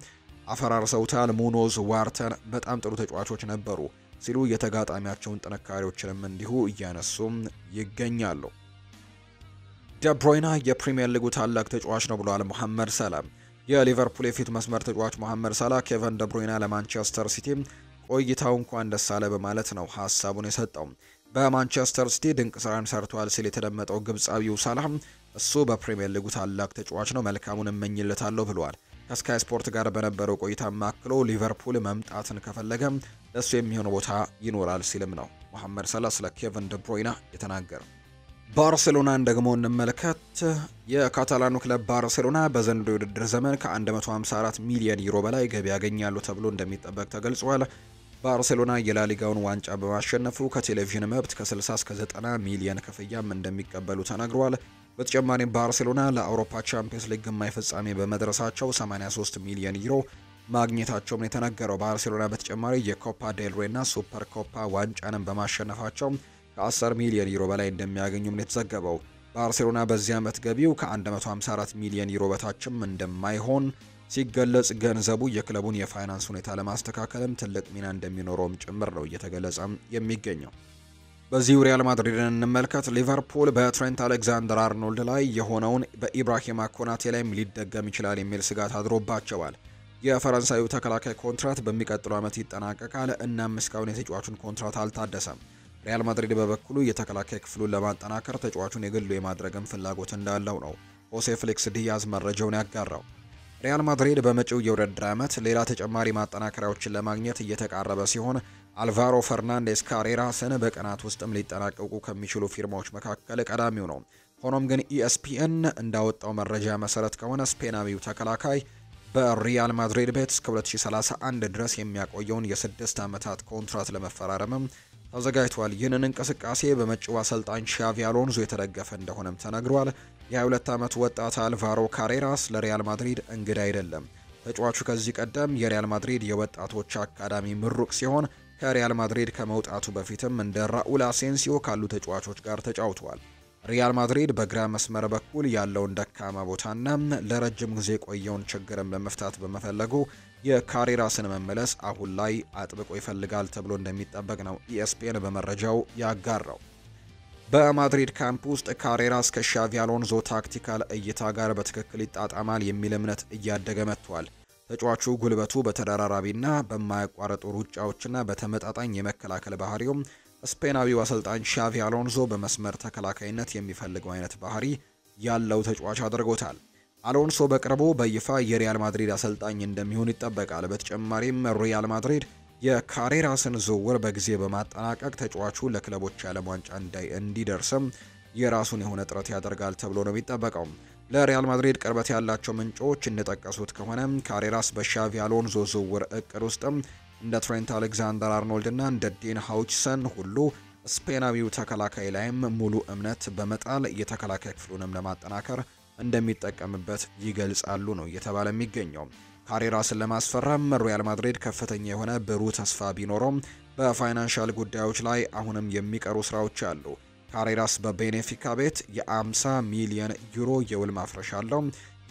Speaker 1: አፈራርሰውታል። ሙኖዝ፣ ዋርተን በጣም ጥሩ ተጫዋቾች ነበሩ ሲሉ የተጋጣሚያቸውን ጥንካሬዎችንም እንዲሁ እያነሱም ይገኛሉ። ደብሮይና የፕሪሚየር ሊጉ ታላቅ ተጫዋች ነው ብለዋል መሐመድ ሰላም። የሊቨርፑል የፊት መስመር ተጫዋች መሐመድ ሰላ ኬቨን ደብሮይና ለማንቸስተር ሲቲ ቆይታው እንኳን ደስ አለ በማለት ነው ሀሳቡን የሰጠው። በማንቸስተር ሲቲ ድንቅ ስራን ሰርቷል ሲል የተደመጠው ግብጻዊው ሳላህ እሱ በፕሪሚየር ሊጉ ታላቅ ተጫዋች ነው፣ መልካሙን እመኝለታለሁ ብለዋል። ከስካይ ስፖርት ጋር በነበረው ቆይታ ማክሎ ሊቨርፑል መምጣትን ከፈለገ ለሱ የሚሆን ቦታ ይኖራል ሲልም ነው መሐመድ ሰላህ ስለ ኬቨን ደብሮይና የተናገረው። ባርሴሎናን ደግሞ እንመልከት። የካታላኑ ክለብ ባርሴሎና በዘንድሮው የውድድር ዘመን ከ154 ሚሊዮን ዩሮ በላይ ገቢ ያገኛሉ ተብሎ እንደሚጠበቅ ተገልጿል። ባርሴሎና የላሊጋውን ዋንጫ በማሸነፉ ከቴሌቪዥን መብት ከ60 እስከ 90 ሚሊዮን ክፍያም እንደሚቀበሉ ተነግሯል። በተጨማሪም ባርሴሎና ለአውሮፓ ቻምፒየንስ ሊግ ግማሽ ፍጻሜ በመድረሳቸው 83 ሚሊዮን ዩሮ ማግኘታቸውም የተነገረው። ባርሴሎና በተጨማሪ የኮፓ ዴል ሬና ሱፐር ኮፓ ዋንጫንም በማሸነፋቸው ከ10 ሚሊዮን ዩሮ በላይ እንደሚያገኙም ነው የተዘገበው። ባርሴሎና በዚህ ዓመት ገቢው ከ154 ሚሊዮን ዩሮ በታችም እንደማይሆን ሲገለጽ ገንዘቡ የክለቡን የፋይናንስ ሁኔታ ለማስተካከልም ትልቅ ሚና እንደሚኖረውም ጭምር ነው እየተገለጸ የሚገኘው። በዚሁ ሪያል ማድሪድን እንመልከት። ሊቨርፑል በትሬንት አሌክዛንደር አርኖልድ ላይ የሆነውን በኢብራሂማ ኮናቴ ላይም ሊደገም ይችላል የሚል ስጋት አድሮባቸዋል። የፈረንሳዩ ተከላካይ ኮንትራት በሚቀጥለው ዓመት ይጠናቀቃል። እናም እስካሁን የተጫዋቹን ኮንትራት አልታደሰም። ሪያል ማድሪድ በበኩሉ የተከላካይ ክፍሉን ለማጠናከር ተጫዋቹን የግሉ የማድረግም ፍላጎት እንዳለው ነው ሆሴ ፍሊክስ ዲያዝ መረጃውን ያጋራው። ሪያል ማድሪድ በመጪው የውድድር ዓመት ሌላ ተጨማሪ ማጠናከሪያዎችን ለማግኘት እየተቃረበ ሲሆን አልቫሮ ፈርናንዴስ ካሬራስን በቀናት ውስጥም ሊጠናቀቁ ከሚችሉ ፊርማዎች መካከል ቀዳሚው ነው። ሆኖም ግን ኢኤስፒኤን እንዳወጣው መረጃ መሰረት ከሆነ ስፔናዊው ተከላካይ በሪያል ማድሪድ ቤት እስከ 2031 ድረስ የሚያቆየውን የ6 ዓመታት ኮንትራት ለመፈራረምም ተዘጋጅቷል። ይህንን እንቅስቃሴ በመጪው አሰልጣኝ ሻቪ አሎንዞ የተደገፈ እንደሆነም ተነግሯል። የ22 ዓመቱ ወጣት አልቫሮ ካሬራስ ለሪያል ማድሪድ እንግዳ አይደለም። ተጫዋቹ ከዚህ ቀደም የሪያል ማድሪድ የወጣቶች አካዳሚ ምሩቅ ሲሆን ከሪያል ማድሪድ ከመውጣቱ በፊትም እንደ ራኡል አሴንሲዮ ካሉ ተጫዋቾች ጋር ተጫውተዋል። ሪያል ማድሪድ በግራ መስመር በኩል ያለውን ደካማ ቦታና ለረጅም ጊዜ የቆየውን ችግርን በመፍታት በመፈለጉ የካሬራስን መመለስ አሁን ላይ አጥብቆ ይፈልጋል ተብሎ እንደሚጠበቅ ነው ኢኤስፒኤን በመረጃው ያጋራው። በማድሪድ ካምፕ ውስጥ ካሬራስ ከሻቪ አሎንዞ ታክቲካል እይታ ጋር በትክክል ይጣጣማል የሚል እምነት እያደገ መጥቷል። ተጫዋቹ ጉልበቱ በተደራራቢና በማያቋርጡ ሩጫዎችና በተመጣጣኝ የመከላከል ባህሪውም ስፔናዊው አሰልጣኝ ሻቪ አሎንዞ በመስመር ተከላካይነት የሚፈልገው አይነት ባህሪ ያለው ተጫዋች አድርጎታል። አሎንሶ በቅርቡ በይፋ የሪያል ማድሪድ አሰልጣኝ እንደሚሆን ይጠበቃል። በተጨማሪም ሪያል ማድሪድ የካሬራስን ዝውውር በጊዜ በማጠናቀቅ ተጫዋቹ ለክለቦች የዓለም ዋንጫ እንዲደርስም የራሱን የሆነ ጥረት ያደርጋል ተብሎ ነው የሚጠበቀው። ለሪያል ማድሪድ ቅርበት ያላቸው ምንጮች እንደጠቀሱት ከሆነ ካሬራስ በሻቪ አሎንዞ ዝውውር እቅድ ውስጥም እንደ ትሬንት አሌክዛንደር አርኖልድ እና እንደ ዴን ሃውችሰን ሁሉ ስፔናዊው ተከላካይ ላይም ሙሉ እምነት በመጣል የተከላካይ ክፍሉንም ለማጠናከር እንደሚጠቀምበት ይገልጻሉ ነው እየተባለ የሚገኘው። ካሬራስን ለማስፈረም ሪያል ማድሪድ ከፍተኛ የሆነ ብሩህ ተስፋ ቢኖረውም በፋይናንሻል ጉዳዮች ላይ አሁንም የሚቀሩ ስራዎች አሉ። ካሬራስ በቤኔፊካ ቤት የ50 ሚሊዮን ዩሮ የውል ማፍረሻ አለው።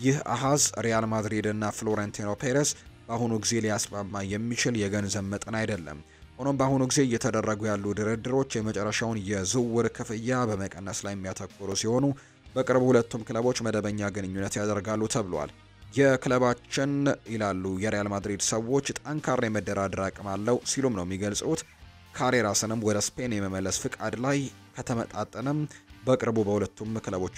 Speaker 1: ይህ አሃዝ ሪያል ማድሪድ እና ፍሎሬንቲኖ ፔሬስ በአሁኑ ጊዜ ሊያስማማ የሚችል የገንዘብ መጠን አይደለም። ሆኖም በአሁኑ ጊዜ እየተደረጉ ያሉ ድርድሮች የመጨረሻውን የዝውውር ክፍያ በመቀነስ ላይ የሚያተኩሩ ሲሆኑ በቅርቡ ሁለቱም ክለቦች መደበኛ ግንኙነት ያደርጋሉ ተብሏል። የክለባችን ይላሉ የሪያል ማድሪድ ሰዎች ጠንካራ የመደራደር አቅም አለው ሲሉም ነው የሚገልጹት። ካሬራስንም ወደ ስፔን የመመለስ ፍቃድ ላይ ከተመጣጠነም በቅርቡ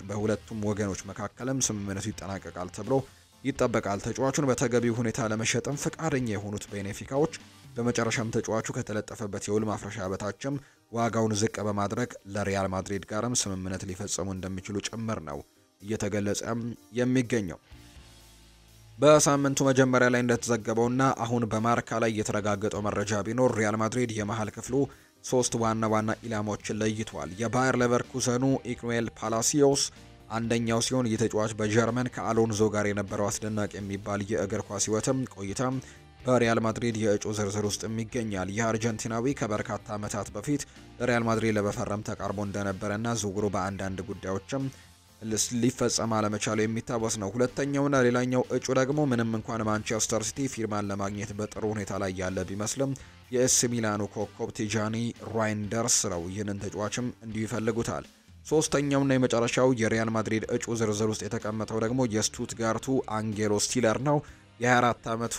Speaker 1: በሁለቱም ወገኖች መካከልም ስምምነቱ ይጠናቀቃል ተብሎ ይጠበቃል። ተጫዋቹን በተገቢው ሁኔታ ለመሸጥም ፍቃደኛ የሆኑት ቤኔፊካዎች በመጨረሻም ተጫዋቹ ከተለጠፈበት የውል ማፍረሻ በታችም ዋጋውን ዝቅ በማድረግ ለሪያል ማድሪድ ጋርም ስምምነት ሊፈጽሙ እንደሚችሉ ጭምር ነው እየተገለጸ የሚገኘው። በሳምንቱ መጀመሪያ ላይ እንደተዘገበውና አሁን በማርካ ላይ የተረጋገጠው መረጃ ቢኖር ሪያል ማድሪድ የመሃል ክፍሉ 3 ዋና ኢላማዎችን ለይቷል። የባየር ሌቨርኩሰኑ ኢክዌል ፓላሲዮስ አንደኛው ሲሆን የተጫዋች በጀርመን ከአሎንዞ ጋር የነበረው አስደናቂ የሚባል የእግር ኳስ ሕይወትም ቆይታ በሪያል ማድሪድ የእጩ ዝርዝር ውስጥ ይገኛል። ይህ አርጀንቲናዊ ከበርካታ ዓመታት በፊት ለሪያል ማድሪድ ለመፈረም ተቃርቦ እንደነበረና ዝውውሩ በአንዳንድ ጉዳዮችም ሊፈጸም አለመቻሉ የሚታወስ ነው። ሁለተኛውና ሌላኛው እጩ ደግሞ ምንም እንኳን ማንቸስተር ሲቲ ፊርማን ለማግኘት በጥሩ ሁኔታ ላይ ያለ ቢመስልም የኤስ ሚላኑ ኮከብ ቲጃኒ ራይንደርስ ነው። ይህንን ተጫዋችም እንዲሁ ይፈልጉታል። ሶስተኛውና የመጨረሻው የሪያል ማድሪድ እጩ ዝርዝር ውስጥ የተቀመጠው ደግሞ የስቱትጋርቱ አንጌሎ ስቲለር ነው። የ24 ዓመቱ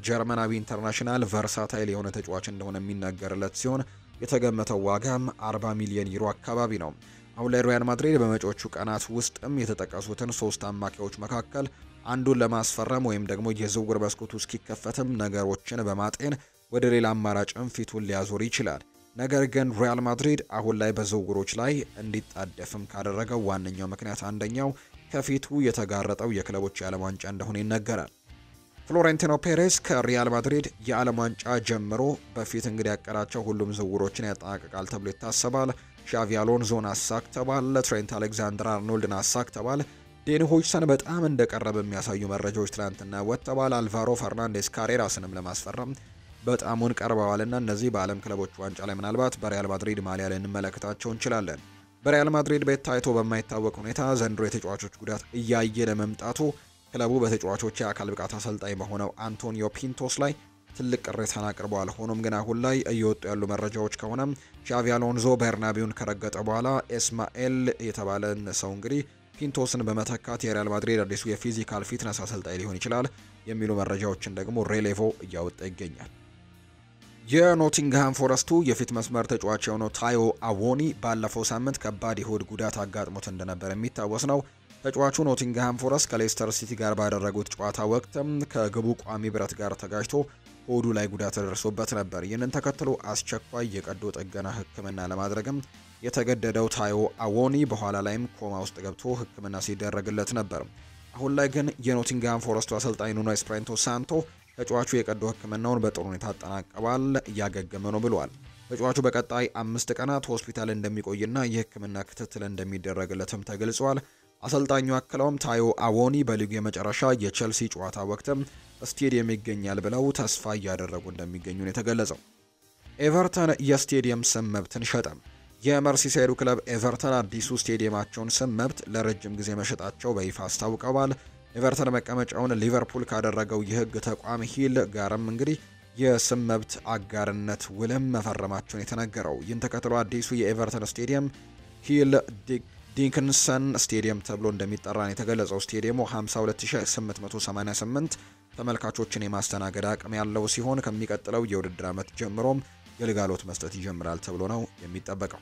Speaker 1: ጀርመናዊ ኢንተርናሽናል ቨርሳታይል የሆነ ተጫዋች እንደሆነ የሚነገርለት ሲሆን የተገመተው ዋጋም 40 ሚሊዮን ዩሮ አካባቢ ነው። አሁን ላይ ሪያል ማድሪድ በመጪዎቹ ቀናት ውስጥም የተጠቀሱትን 3 አማካዮች መካከል አንዱን ለማስፈረም ወይም ደግሞ የዝውውር መስኮቱ እስኪከፈትም ነገሮችን በማጤን ወደ ሌላ አማራጭም ፊቱን ሊያዞር ይችላል። ነገር ግን ሪያል ማድሪድ አሁን ላይ በዝውውሮች ላይ እንዲጣደፍም ካደረገው ዋነኛው ምክንያት አንደኛው ከፊቱ የተጋረጠው የክለቦች የዓለም ዋንጫ እንደሆነ ይነገራል። ፍሎሬንቲኖ ፔሬስ ከሪያል ማድሪድ የዓለም ዋንጫ ጀምሮ በፊት እንግዲህ ያቀዳቸው ሁሉም ዝውውሮችን ያጠናቅቃል ተብሎ ይታሰባል። ሻቪ አሎንዞን አሳክተዋል። ትሬንት አሌክዛንደር አርኖልድን አሳክተዋል። ዴን ሆይሰን በጣም እንደቀረበ የሚያሳዩ መረጃዎች ትላንትና ወጥተዋል። አልቫሮ ፈርናንዴስ ካሬራስንም ለማስፈረም በጣሙን ቀርበዋልና እነዚህ በዓለም ክለቦች ዋንጫ ላይ ምናልባት በሪያል ማድሪድ ማሊያ ላይ እንመለከታቸው እንችላለን። በሪያል ማድሪድ ቤት ታይቶ በማይታወቅ ሁኔታ ዘንድሮ የተጫዋቾች ጉዳት እያየለ መምጣቱ ክለቡ በተጫዋቾች የአካል ብቃት አሰልጣኝ በሆነው አንቶኒዮ ፒንቶስ ላይ ትልቅ ቅሬታን አቅርበዋል። ሆኖም ግን አሁን ላይ እየወጡ ያሉ መረጃዎች ከሆነ ሻቪ አሎንዞ በርናቢውን ከረገጠ በኋላ ኤስማኤል የተባለን ሰው እንግዲህ ፒንቶስን በመተካት የሪያል ማድሪድ አዲሱ የፊዚካል ፊትነስ አሰልጣኝ ሊሆን ይችላል የሚሉ መረጃዎችን ደግሞ ሬሌቮ እያወጣ ይገኛል። የኖቲንግሃም ፎረስቱ የፊት መስመር ተጫዋች የሆነው ታዮ አዎኒ ባለፈው ሳምንት ከባድ የሆድ ጉዳት አጋጥሞት እንደነበር የሚታወስ ነው። ተጫዋቹ ኖቲንግሃም ፎረስት ከሌስተር ሲቲ ጋር ባደረጉት ጨዋታ ወቅት ከግቡ ቋሚ ብረት ጋር ተጋጭቶ ሆዱ ላይ ጉዳት ደርሶበት ነበር። ይህንን ተከትሎ አስቸኳይ የቀዶ ጥገና ሕክምና ለማድረግም የተገደደው ታዮ አዎኒ በኋላ ላይም ኮማ ውስጥ ገብቶ ሕክምና ሲደረግለት ነበር። አሁን ላይ ግን የኖቲንግሃም ፎረስቱ አሰልጣኝ ኑኖ ኤስፕሪንቶ ሳንቶ ተጫዋቹ የቀዶ ሕክምናውን በጥሩ ሁኔታ አጠናቀዋል፣ እያገገመ ነው ብሏል። ተጫዋቹ በቀጣይ 5 ቀናት ሆስፒታል እንደሚቆይና የሕክምና ክትትል እንደሚደረግለትም ተገልጿል። አሰልጣኙ አክለውም ታዮ አዎኒ በሊጉ የመጨረሻ የቼልሲ ጨዋታ ወቅትም ስቴዲየም ይገኛል ብለው ተስፋ እያደረጉ እንደሚገኙ ነው የተገለጸው። ኤቨርተን የስቴዲየም ስም መብትን ሸጠ። የመርሲሳይዱ ክለብ ኤቨርተን አዲሱ ስቴዲየማቸውን ስም መብት ለረጅም ጊዜ መሸጣቸው በይፋ አስታውቀዋል። ኤቨርተን መቀመጫውን ሊቨርፑል ካደረገው የህግ ተቋም ሂል ጋርም እንግዲህ የስም መብት አጋርነት ውልም መፈረማቸውን የተነገረው። ይህን ተከትሎ አዲሱ የኤቨርተን ስቴዲየም ሂል ዲንክንሰን ስቴዲየም ተብሎ እንደሚጠራ ነው የተገለጸው። ስቴዲየሙ 52888 ተመልካቾችን የማስተናገድ አቅም ያለው ሲሆን ከሚቀጥለው የውድድር ዓመት ጀምሮም ግልጋሎት መስጠት ይጀምራል ተብሎ ነው የሚጠበቀው።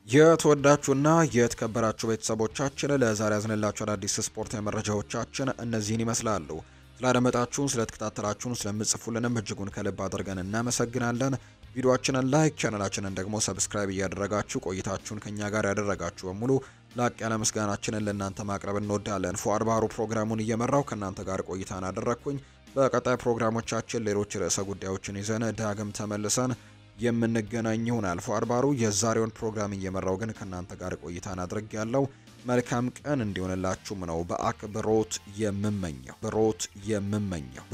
Speaker 1: የተወዳችሁና የተከበራችሁ ቤተሰቦቻችን ለዛሬ ያዝንላችሁ አዳዲስ ስፖርታዊ መረጃዎቻችን እነዚህን ይመስላሉ። ስላደመጣችሁን፣ ስለተከታተላችሁን፣ ስለምጽፉልንም እጅጉን ከልብ አድርገን እናመሰግናለን። ቪዲዮአችንን ላይክ፣ ቻናላችንን ደግሞ ሰብስክራይብ እያደረጋችሁ ቆይታችሁን ከኛ ጋር ያደረጋችሁ በሙሉ ላቅ ያለ ምስጋናችንን ለእናንተ ማቅረብ እንወዳለን። ፉአድ ባህሩ ፕሮግራሙን እየመራው ከእናንተ ጋር ቆይታን አደረግኩኝ። በቀጣይ ፕሮግራሞቻችን ሌሎች ርዕሰ ጉዳዮችን ይዘን ዳግም ተመልሰን የምንገናኝ ይሆናል። ፉአድ ባህሩ የዛሬውን ፕሮግራም እየመራው ግን ከእናንተ ጋር ቆይታን አድርግ ያለው መልካም ቀን እንዲሆንላችሁም ነው በአክብሮት የምመኘው።